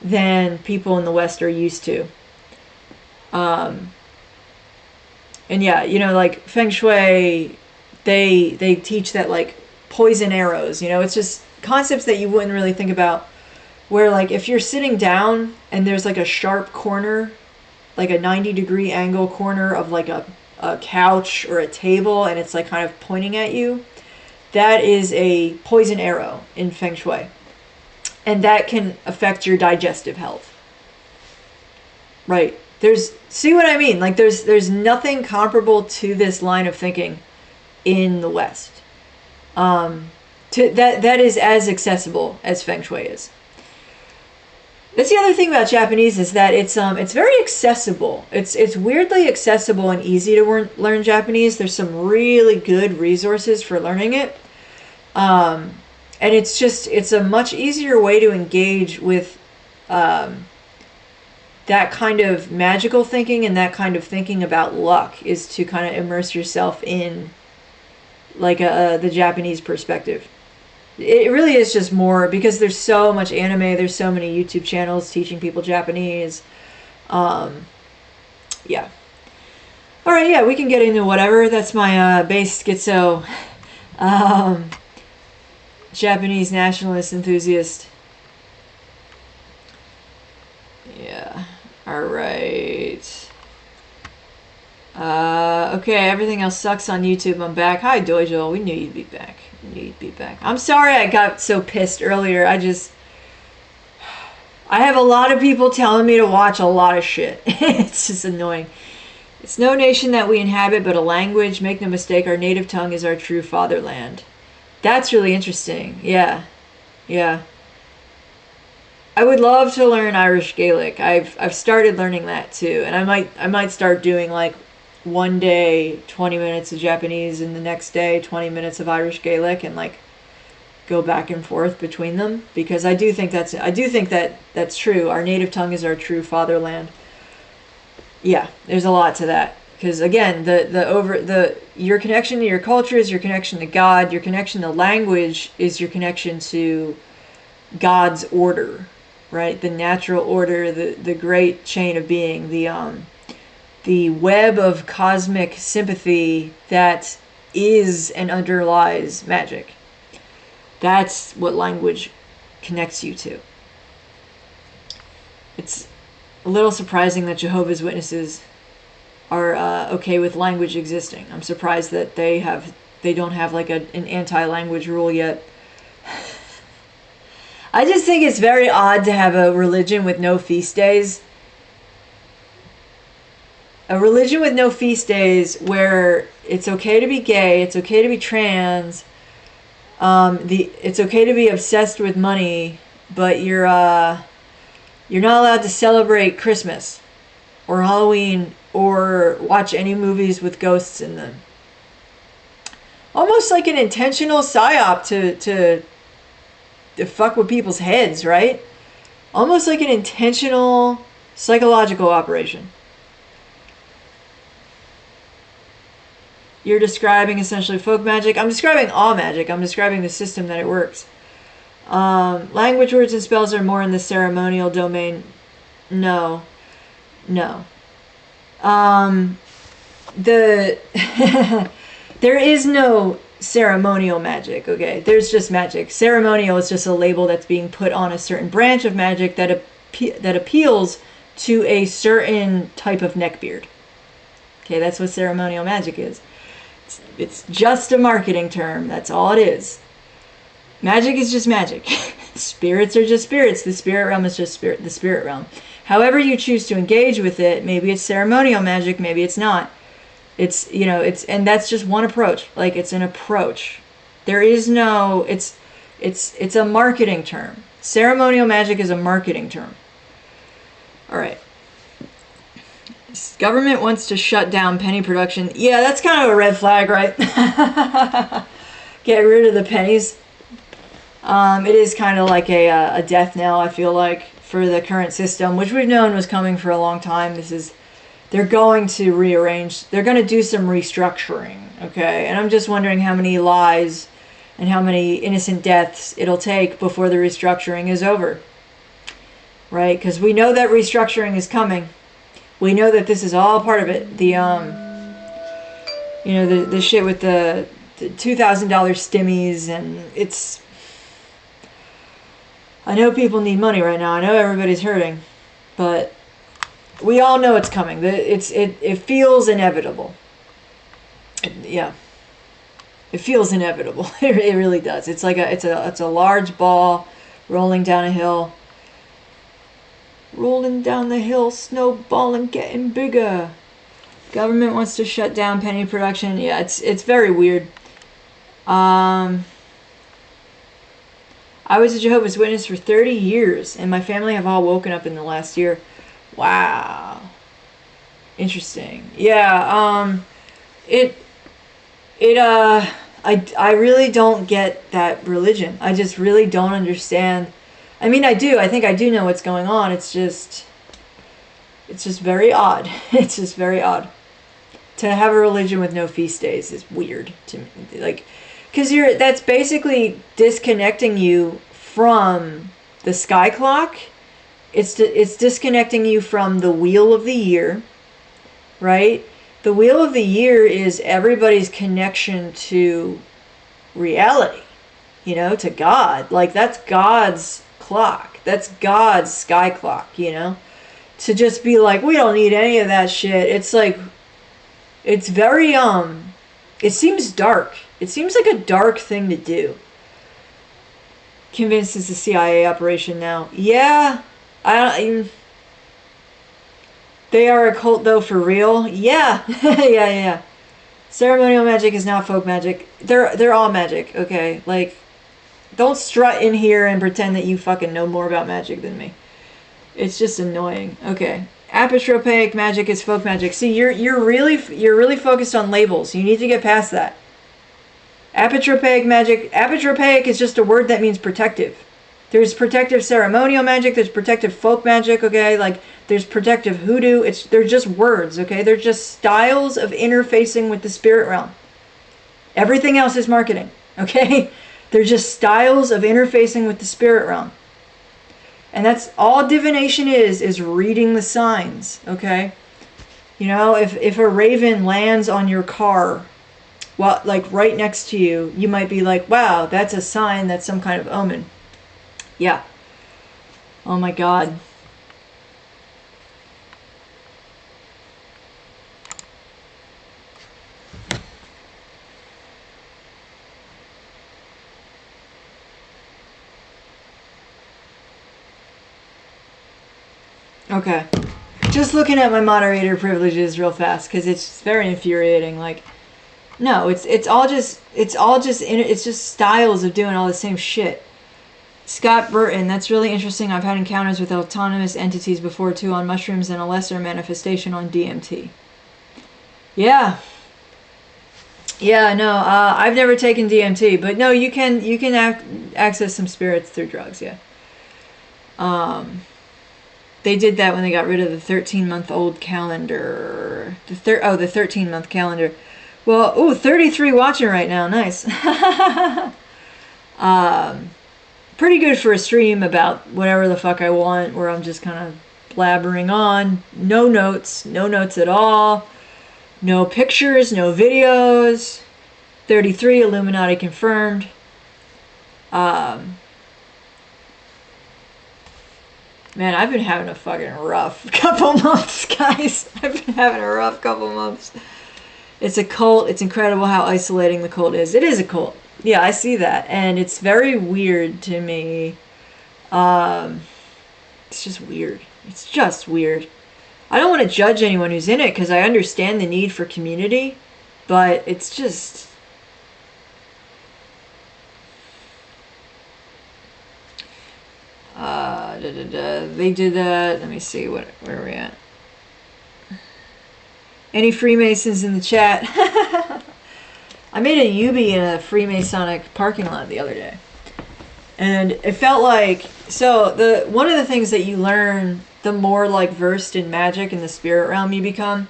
than people in the West are used to. And yeah, you know, like Feng Shui, they teach that like poison arrows, you know, it's just concepts that you wouldn't really think about, where like if you're sitting down and there's like a sharp corner, like a 90-degree angle corner of like a couch or a table, and it's like kind of pointing at you, that is a poison arrow in Feng Shui. And that can affect your digestive health. Right. See what I mean? Like there's nothing comparable to this line of thinking in the West. That is as accessible as Feng Shui is. That's the other thing about Japanese, is that it's very accessible. It's weirdly accessible and easy to learn Japanese. There's some really good resources for learning it. And it's a much easier way to engage with that kind of magical thinking, and that kind of thinking about luck, is to kind of immerse yourself in like the Japanese perspective. It really is just more because there's so much anime, there's so many YouTube channels teaching people Japanese. Yeah. All right, yeah, we can get into whatever. That's my base schizo Japanese nationalist enthusiast. Yeah. All right. Okay, everything else sucks on YouTube. I'm back. Hi, Dojo. We knew you'd be back. I'm sorry I got so pissed earlier. I have a lot of people telling me to watch a lot of shit. It's just annoying. It's no nation that we inhabit, but a language. Make no mistake, our native tongue is our true fatherland. That's really interesting. Yeah. I would love to learn Irish Gaelic. I've started learning that too, and I might start doing like one day 20 minutes of Japanese and the next day 20 minutes of Irish Gaelic, and like go back and forth between them, because I do think that's true. Our native tongue is our true fatherland. Yeah, there's a lot to that, because again, your connection to your culture is your connection to God. Your connection to language is your connection to God's order, right? The natural order, the great chain of being, the web of cosmic sympathy that is and underlies magic. That's what language connects you to. It's a little surprising that Jehovah's Witnesses are okay with language existing. I'm surprised that they don't have like an anti-language rule yet. I just think it's very odd to have a religion with no feast days. A religion with no feast days where it's okay to be gay, it's okay to be trans, it's okay to be obsessed with money, but you're not allowed to celebrate Christmas or Halloween or watch any movies with ghosts in them. Almost like an intentional psyop to fuck with people's heads, right? Almost like an intentional psychological operation. You're describing essentially folk magic. I'm describing all magic. I'm describing the system that it works. Language, words, and spells are more in the ceremonial domain. No. There is no ceremonial magic, okay? There's just magic. Ceremonial is just a label that's being put on a certain branch of magic that appeals to a certain type of neckbeard. Okay, that's what ceremonial magic is. It's just a marketing term. That's all it is. Magic is just magic. Spirits are just spirits. The spirit realm is just the spirit realm. However you choose to engage with it, maybe it's ceremonial magic, maybe it's not. And that's just one approach. Like, it's an approach. There is no, it's a marketing term. Ceremonial magic is a marketing term. All right. Government wants to shut down penny production. Yeah, that's kind of a red flag, right? Get rid of the pennies. It is kind of like a death knell, I feel like, for the current system, which we've known was coming for a long time. They're going to rearrange. They're going to do some restructuring, okay? And I'm just wondering how many lies and how many innocent deaths it'll take before the restructuring is over, right? Because we know that restructuring is coming. We know that this is all part of it. You know, the shit with the $2,000 stimmies, and it's... I know people need money right now. I know everybody's hurting, but we all know it's coming. It feels inevitable. Yeah, it feels inevitable. It really does. It's like it's a large ball rolling down a hill. Rolling down the hill, snowballing, getting bigger. Government wants to shut down penny production. Yeah, it's very weird. I was a Jehovah's Witness for 30 years, and my family have all woken up in the last year. Wow. Interesting. Yeah, I really don't get that religion. I just really don't understand. I mean, I do. I think I do know what's going on. It's just very odd. It's just very odd. To have a religion with no feast days is weird to me. Like, because that's basically disconnecting you from the sky clock. It's disconnecting you from the wheel of the year, right? The wheel of the year is everybody's connection to reality, you know, to God. Like, that's God's clock. That's God's sky clock, you know? To just be like, we don't need any of that shit. It's like, it's very, it seems dark. It seems like a dark thing to do. Convinced it's a CIA operation now. Yeah, they are a cult though, for real. Yeah, yeah. Ceremonial magic is not folk magic. They're all magic. Okay, like, don't strut in here and pretend that you fucking know more about magic than me. It's just annoying. Okay, apotropaic magic is folk magic. See, you're really focused on labels. You need to get past that. Apotropaic magic. Apotropaic is just a word that means protective. There's protective ceremonial magic. There's protective folk magic. Okay, like there's protective hoodoo. They're just words. Okay, they're just styles of interfacing with the spirit realm. Everything else is marketing. Okay, they're just styles of interfacing with the spirit realm. And that's all divination is reading the signs. Okay, you know, if a raven lands on your car, well, like right next to you, you might be like, wow, that's a sign, that's some kind of omen. Yeah. Oh my God. Okay. Just looking at my moderator privileges real fast, because it's very infuriating. Like, no, it's just styles of doing all the same shit. Scott Burton, that's really interesting. I've had encounters with autonomous entities before too, on mushrooms, and a lesser manifestation on DMT. Yeah. Yeah, no, I've never taken DMT, but no, you can access some spirits through drugs, yeah. They did that when they got rid of the 13-month-old calendar. The 13-month calendar. Well, 33 watching right now. Nice. Pretty good for a stream about whatever the fuck I want, where I'm just kind of blabbering on. No notes at all. No pictures, no videos. 33, Illuminati confirmed. Man, I've been having a fucking rough couple months, guys. I've been having a rough couple months. It's a cult. It's incredible how isolating the cult is. It is a cult. Yeah, I see that. And it's very weird to me. It's just weird. It's just weird. I don't want to judge anyone who's in it, because I understand the need for community. But it's just... They did that. Let me see, where are we at? Any Freemasons in the chat? I made a Yubi in a Freemasonic parking lot the other day. And it felt like, so one of the things that you learn the more like versed in magic and the spirit realm you become,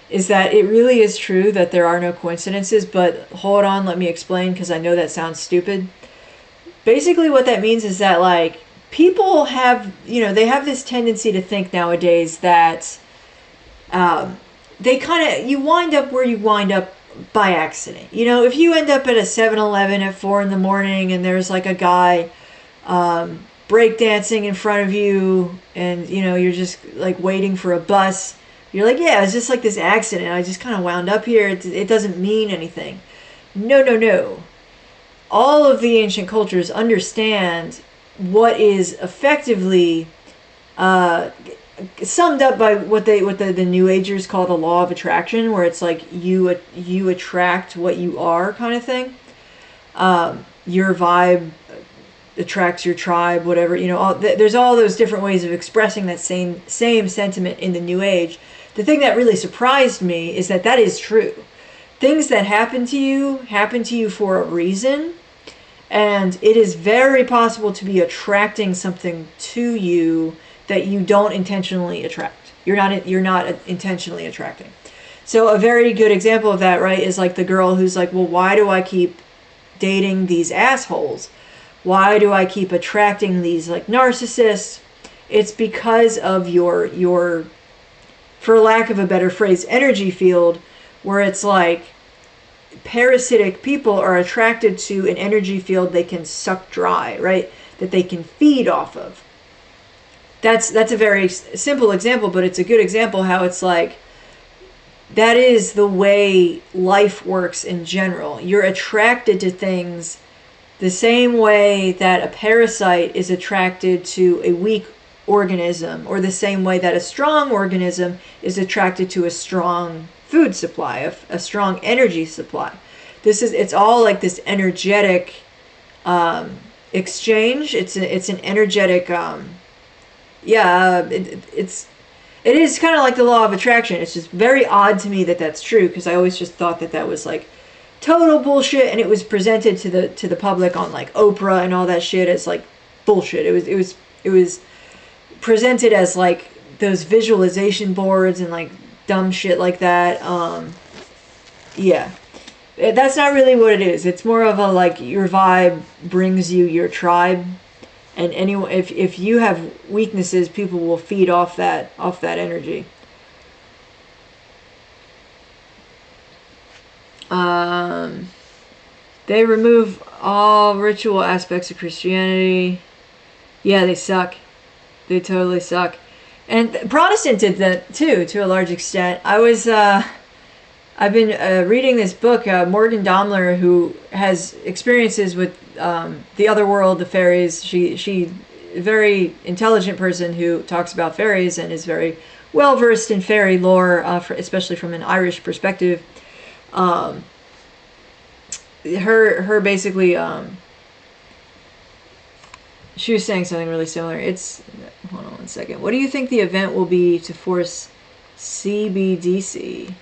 is that it really is true that there are no coincidences. But hold on, let me explain, because I know that sounds stupid. Basically what that means is that, like, people have, they have this tendency to think nowadays that you wind up where you wind up by accident. You know, if you end up at a 7-Eleven at 4 in the morning and there's like a guy breakdancing in front of you, and you know, you're just like waiting for a bus, you're like, yeah, it's just like this accident. I just kind of wound up here. It doesn't mean anything. No, no, no. All of the ancient cultures understand what is effectively summed up by what the New Agers call the law of attraction, where it's like you attract what you are, kind of thing. Your vibe attracts your tribe, whatever, you know. There's all those different ways of expressing that same sentiment in the New Age. The thing that really surprised me is that is true. Things that happen to you for a reason, and it is very possible to be attracting something to you that you don't intentionally attract. You're not intentionally attracting. So a very good example of that, right, is like the girl who's like, well, why do I keep dating these assholes? Why do I keep attracting these like narcissists? It's because of your, for lack of a better phrase, energy field, where it's like parasitic people are attracted to an energy field they can suck dry, right? That they can feed off of. That's a very simple example, but it's a good example how it's like that is the way life works in general. You're attracted to things the same way that a parasite is attracted to a weak organism, or the same way that a strong organism is attracted to a strong food supply, a strong energy supply. It's all like this energetic exchange. It's an energetic it is kind of like the law of attraction. It's just very odd to me that that's true, because I always just thought that was like total bullshit, and it was presented to the public on like Oprah and all that shit as like bullshit. It was presented as like those visualization boards and like dumb shit like that. Yeah, that's not really what it is. It's more of a like your vibe brings you your tribe, and anyone, if you have weaknesses, people will feed off that energy. They remove all ritual aspects of Christianity. Yeah, they suck. They totally suck. And Protestant did that too, to a large extent. I've been reading this book, Morgan Daimler, who has experiences with the other world, the fairies. She a very intelligent person who talks about fairies and is very well versed in fairy lore, especially from an Irish perspective. Her basically, she was saying something really similar. Hold on one second. What do you think the event will be to force CBDC?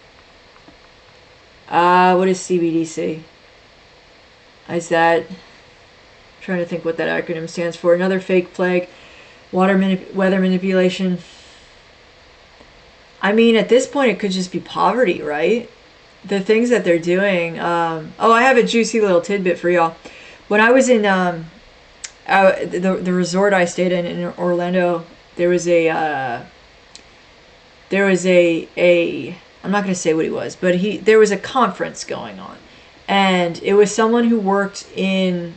What is CBDC? Is that, I'm trying to think what that acronym stands for. Another fake plague, weather manipulation. I mean, at this point, it could just be poverty, right? The things that they're doing. I have a juicy little tidbit for y'all. When I was in the resort I stayed in Orlando, there was a I'm not going to say what he was, but there was a conference going on, and it was someone who worked in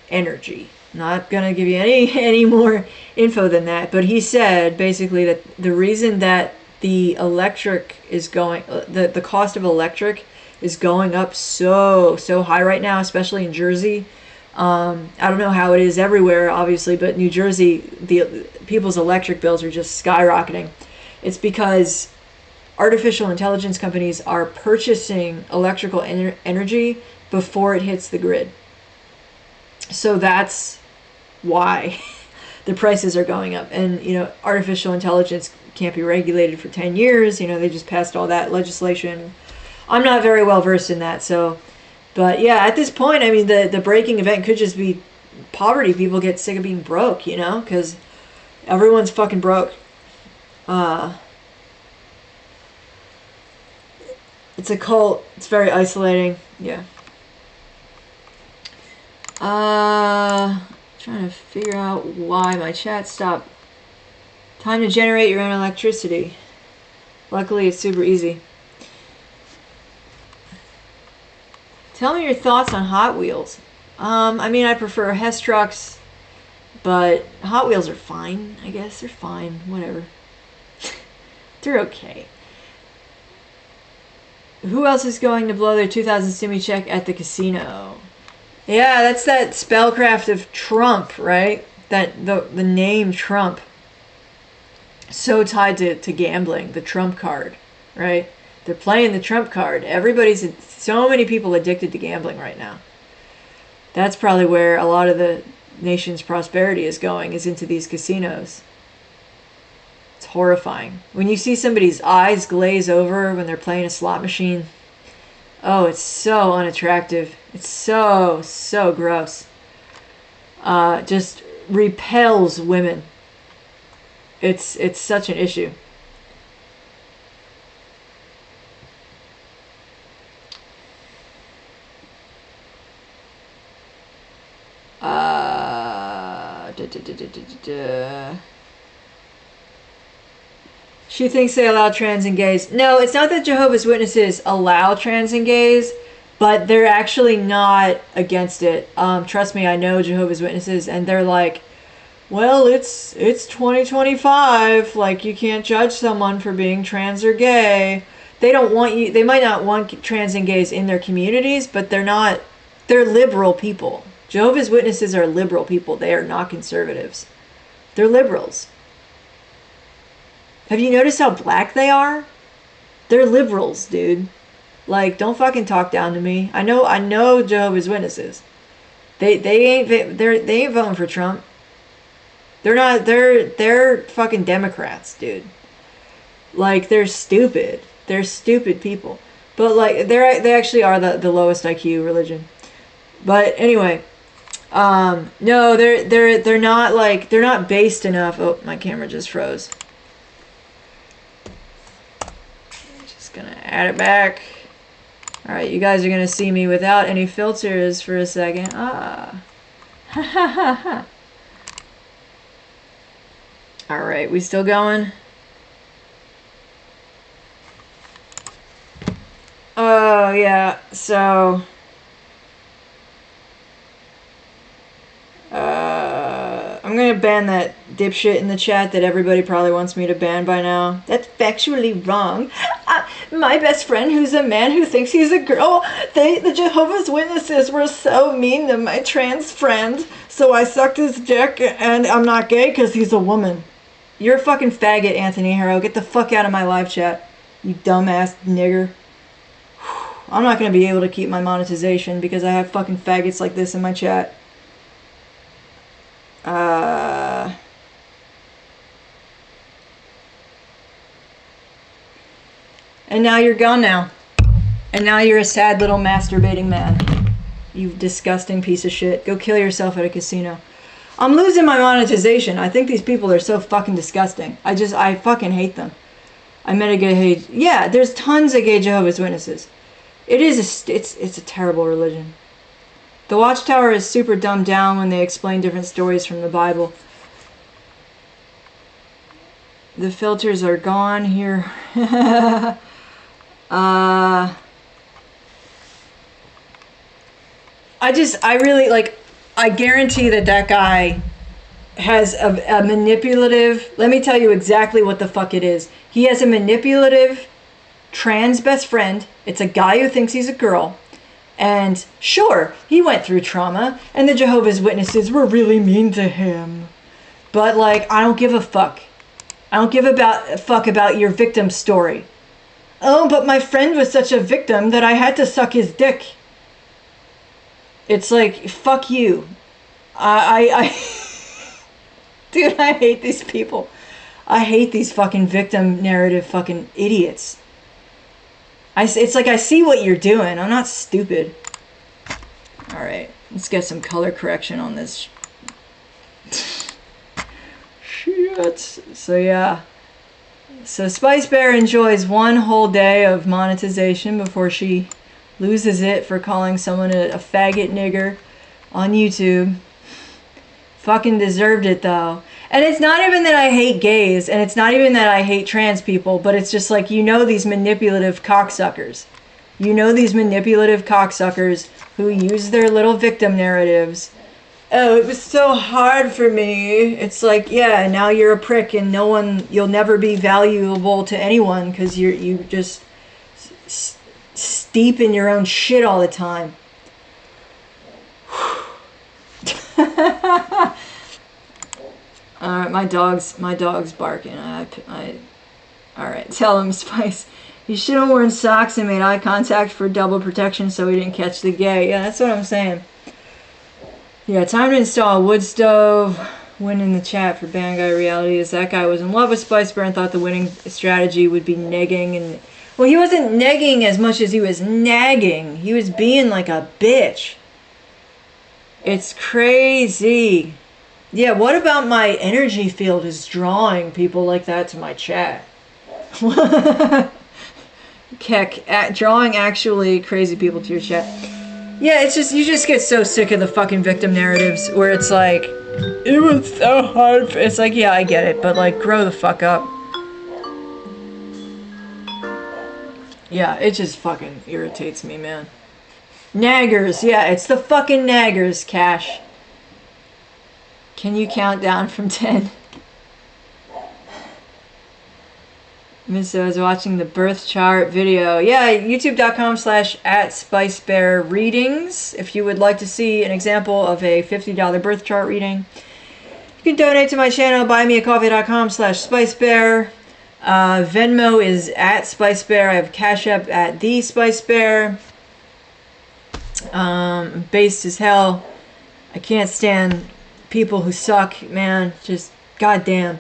energy. Not going to give you any more info than that, but he said basically that the reason that the electric is going, the cost of electric is going up so high right now, especially in Jersey. I don't know how it is everywhere, obviously, but New Jersey, the people's electric bills are just skyrocketing. It's because artificial intelligence companies are purchasing electrical energy before it hits the grid. So that's why the prices are going up. And, you know, artificial intelligence can't be regulated for 10 years. You know, they just passed all that legislation. I'm not very well versed in that, so... But yeah, at this point, I mean, the breaking event could just be poverty. People get sick of being broke, you know, because everyone's fucking broke. It's a cult. It's very isolating. Yeah. Trying to figure out why my chat stopped. Time to generate your own electricity. Luckily, it's super easy. Tell me your thoughts on Hot Wheels. I mean, I prefer Hess trucks, but Hot Wheels are fine, I guess. They're fine. Whatever. They're okay. Who else is going to blow their 2,000 stimmy check at the casino? Yeah, that's that spellcraft of Trump, right? That the name Trump. So tied to gambling, the Trump card, right? They're playing the Trump card. So many people addicted to gambling right now. That's probably where a lot of the nation's prosperity is going, is into these casinos. It's horrifying. When you see somebody's eyes glaze over when they're playing a slot machine, oh, it's so unattractive. It's so, so gross. Just repels women. It's such an issue. She thinks they allow trans and gays. No, it's not that Jehovah's Witnesses allow trans and gays, but they're actually not against it. Trust me, I know Jehovah's Witnesses, and they're like, well, it's 2025. Like, you can't judge someone for being trans or gay. They don't want you. They might not want trans and gays in their communities, but they're not. They're liberal people. Jehovah's Witnesses are liberal people. They are not conservatives. They're liberals. Have you noticed how black they are? They're liberals, dude. Like, don't fucking talk down to me. I know Jehovah's Witnesses. They ain't voting for Trump. They're fucking Democrats, dude. Like, they're stupid. They're stupid people. But like, they actually are the lowest IQ religion. But anyway, no, they're not like, they're not based enough. Oh, my camera just froze. Just gonna add it back. All right, you guys are gonna see me without any filters for a second. Ah, ha ha ha ha. All right, we still going? Oh yeah, so. I'm gonna ban that dipshit in the chat that everybody probably wants me to ban by now. That's factually wrong. My best friend, who's a man who thinks he's a girl, the Jehovah's Witnesses were so mean to my trans friend, so I sucked his dick, and I'm not gay because he's a woman. You're a fucking faggot, Anthony Harrow. Get the fuck out of my live chat, you dumbass nigger. I'm not gonna be able to keep my monetization because I have fucking faggots like this in my chat. And now you're gone now. And now you're a sad little masturbating man. You disgusting piece of shit. Go kill yourself at a casino. I'm losing my monetization. I think these people are so fucking disgusting. I fucking hate them. I met a gay, yeah, there's tons of gay Jehovah's Witnesses. It's a terrible religion. The Watchtower is super dumbed down when they explain different stories from the Bible. The filters are gone here. I really, like, I guarantee that guy has a manipulative, let me tell you exactly what the fuck it is. He has a manipulative trans best friend. It's a guy who thinks he's a girl. And sure, he went through trauma, and the Jehovah's Witnesses were really mean to him. But, like, I don't give a fuck. I don't give a fuck about your victim story. Oh, but my friend was such a victim that I had to suck his dick. It's like, fuck you. Dude, I hate these people. I hate these fucking victim narrative fucking idiots. It's like, I see what you're doing. I'm not stupid. Alright, let's get some color correction on this. Shit. So yeah. So SpiceBear enjoys one whole day of monetization before she loses it for calling someone a faggot nigger on YouTube. Fucking deserved it though. And it's not even that I hate gays, and it's not even that I hate trans people, but it's just like, you know, these manipulative cocksuckers. You know these manipulative cocksuckers who use their little victim narratives. Oh, it was so hard for me. It's like, yeah, now you're a prick and you'll never be valuable to anyone because you just steep in your own shit all the time. Alright, my dog's barking. Alright, tell him, Spice. He should have worn socks and made eye contact for double protection so he didn't catch the gay. Yeah, that's what I'm saying. Yeah, time to install a wood stove. Win in the chat for Band Guy Reality is that guy was in love with SpiceBear and thought the winning strategy would be negging. And well, he wasn't negging as much as he was nagging. He was being like a bitch. It's crazy. Yeah, what about my energy field is drawing people like that to my chat? Keck, drawing actually crazy people to your chat. Yeah, it's just, you just get so sick of the fucking victim narratives where it's like, it was so hard. It's like, yeah, I get it, but like, grow the fuck up. Yeah, it just fucking irritates me, man. Naggers, yeah, it's the fucking naggers, Cash. Can you count down from 10? Miss, I was watching the birth chart video. Yeah, youtube.com/@SpiceBear readings. If you would like to see an example of a $50 birth chart reading, you can donate to my channel, buymeacoffee.com/SpiceBear. Venmo is @SpiceBear. I have CashApp at TheSpiceBear. Based as hell. I can't stand people who suck, man. Just goddamn.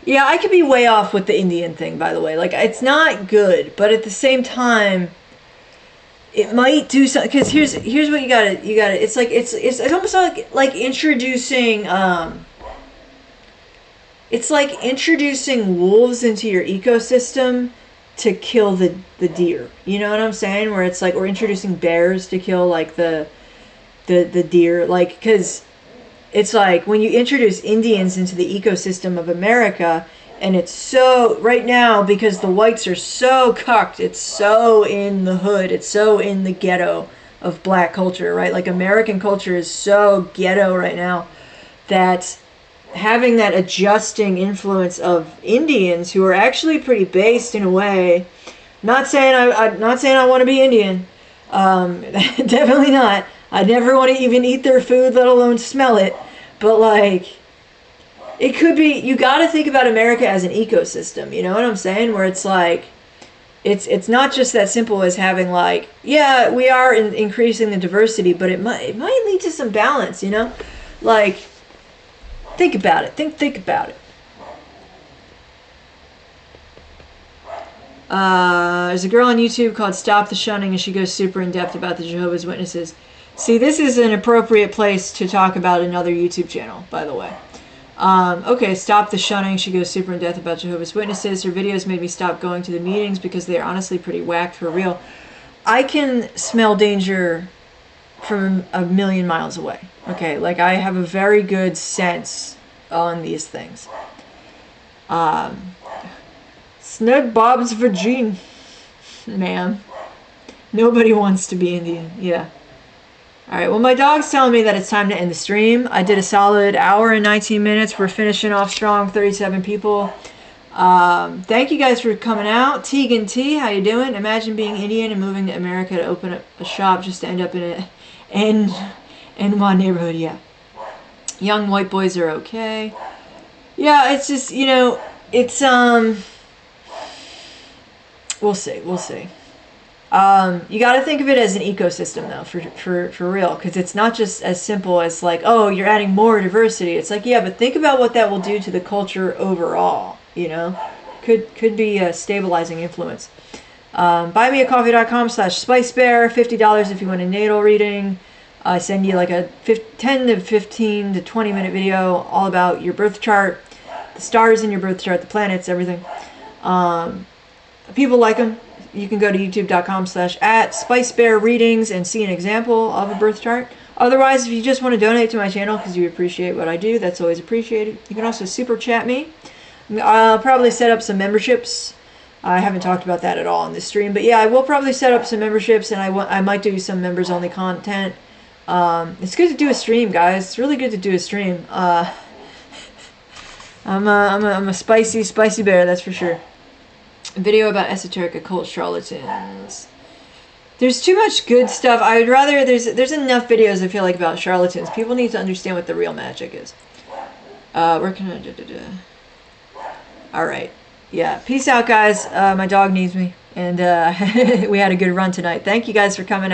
Yeah, I could be way off with the Indian thing, by the way. Like, it's not good, but at the same time, it might do something. Because here's what you gotta. It's like it's almost like introducing. It's like introducing wolves into your ecosystem to kill the deer. You know what I'm saying? Where it's like, or introducing bears to kill like the deer. Like, because it's like when you introduce Indians into the ecosystem of America, and it's so, right now, because the whites are so cucked, it's so in the hood, it's so in the ghetto of black culture, right? Like, American culture is so ghetto right now that having that adjusting influence of Indians who are actually pretty based in a way, not saying I want to be Indian, definitely not. I never want to even eat their food, let alone smell it. But like, it could be, you got to think about America as an ecosystem. You know what I'm saying? Where it's like, it's not just that simple as having like, yeah, we are increasing the diversity, but it might lead to some balance. You know, like, think about it. Think about it. There's a girl on YouTube called Stop the Shunning, and she goes super in depth about the Jehovah's Witnesses. See, this is an appropriate place to talk about another YouTube channel, by the way. Okay, Stop the Shunning. She goes super in depth about Jehovah's Witnesses. Her videos made me stop going to the meetings because they are honestly pretty whacked for real. I can smell danger from a million miles away. Okay, like, I have a very good sense on these things. Snug Bob's Virgin. Ma'am. Nobody wants to be Indian. Yeah. Alright, well, my dog's telling me that it's time to end the stream. I did a solid hour and 19 minutes. We're finishing off strong, 37 people. Thank you guys for coming out. Tegan T, how you doing? Imagine being Indian and moving to America to open a shop just to end up in my neighborhood. Yeah. Young white boys are okay. Yeah, it's just, you know, it's, we'll see. You got to think of it as an ecosystem, though, for real, because it's not just as simple as like, oh, you're adding more diversity. It's like, yeah, but think about what that will do to the culture overall. You know, could be a stabilizing influence. Buymeacoffee.com/SpiceBear, $50 if you want a natal reading. I send you like a 10 to 15 to 20 minute video all about your birth chart, the stars in your birth chart, the planets, everything. People like them. You can go to youtube.com/@SpiceBear readings and see an example of a birth chart. Otherwise, if you just want to donate to my channel because you appreciate what I do, that's always appreciated. You can also super chat me. I'll probably set up some memberships I haven't talked about that at all in this stream. But yeah, I will probably set up some memberships, and I might do some members-only content. It's good to do a stream, guys. It's really good to do a stream. I'm a spicy bear, that's for sure. A video about esoteric occult charlatans. There's too much good stuff. I would rather there's enough videos I feel like about charlatans. People need to understand what the real magic is. Where can I? All right. Yeah. Peace out, guys. My dog needs me, and we had a good run tonight. Thank you guys for coming out.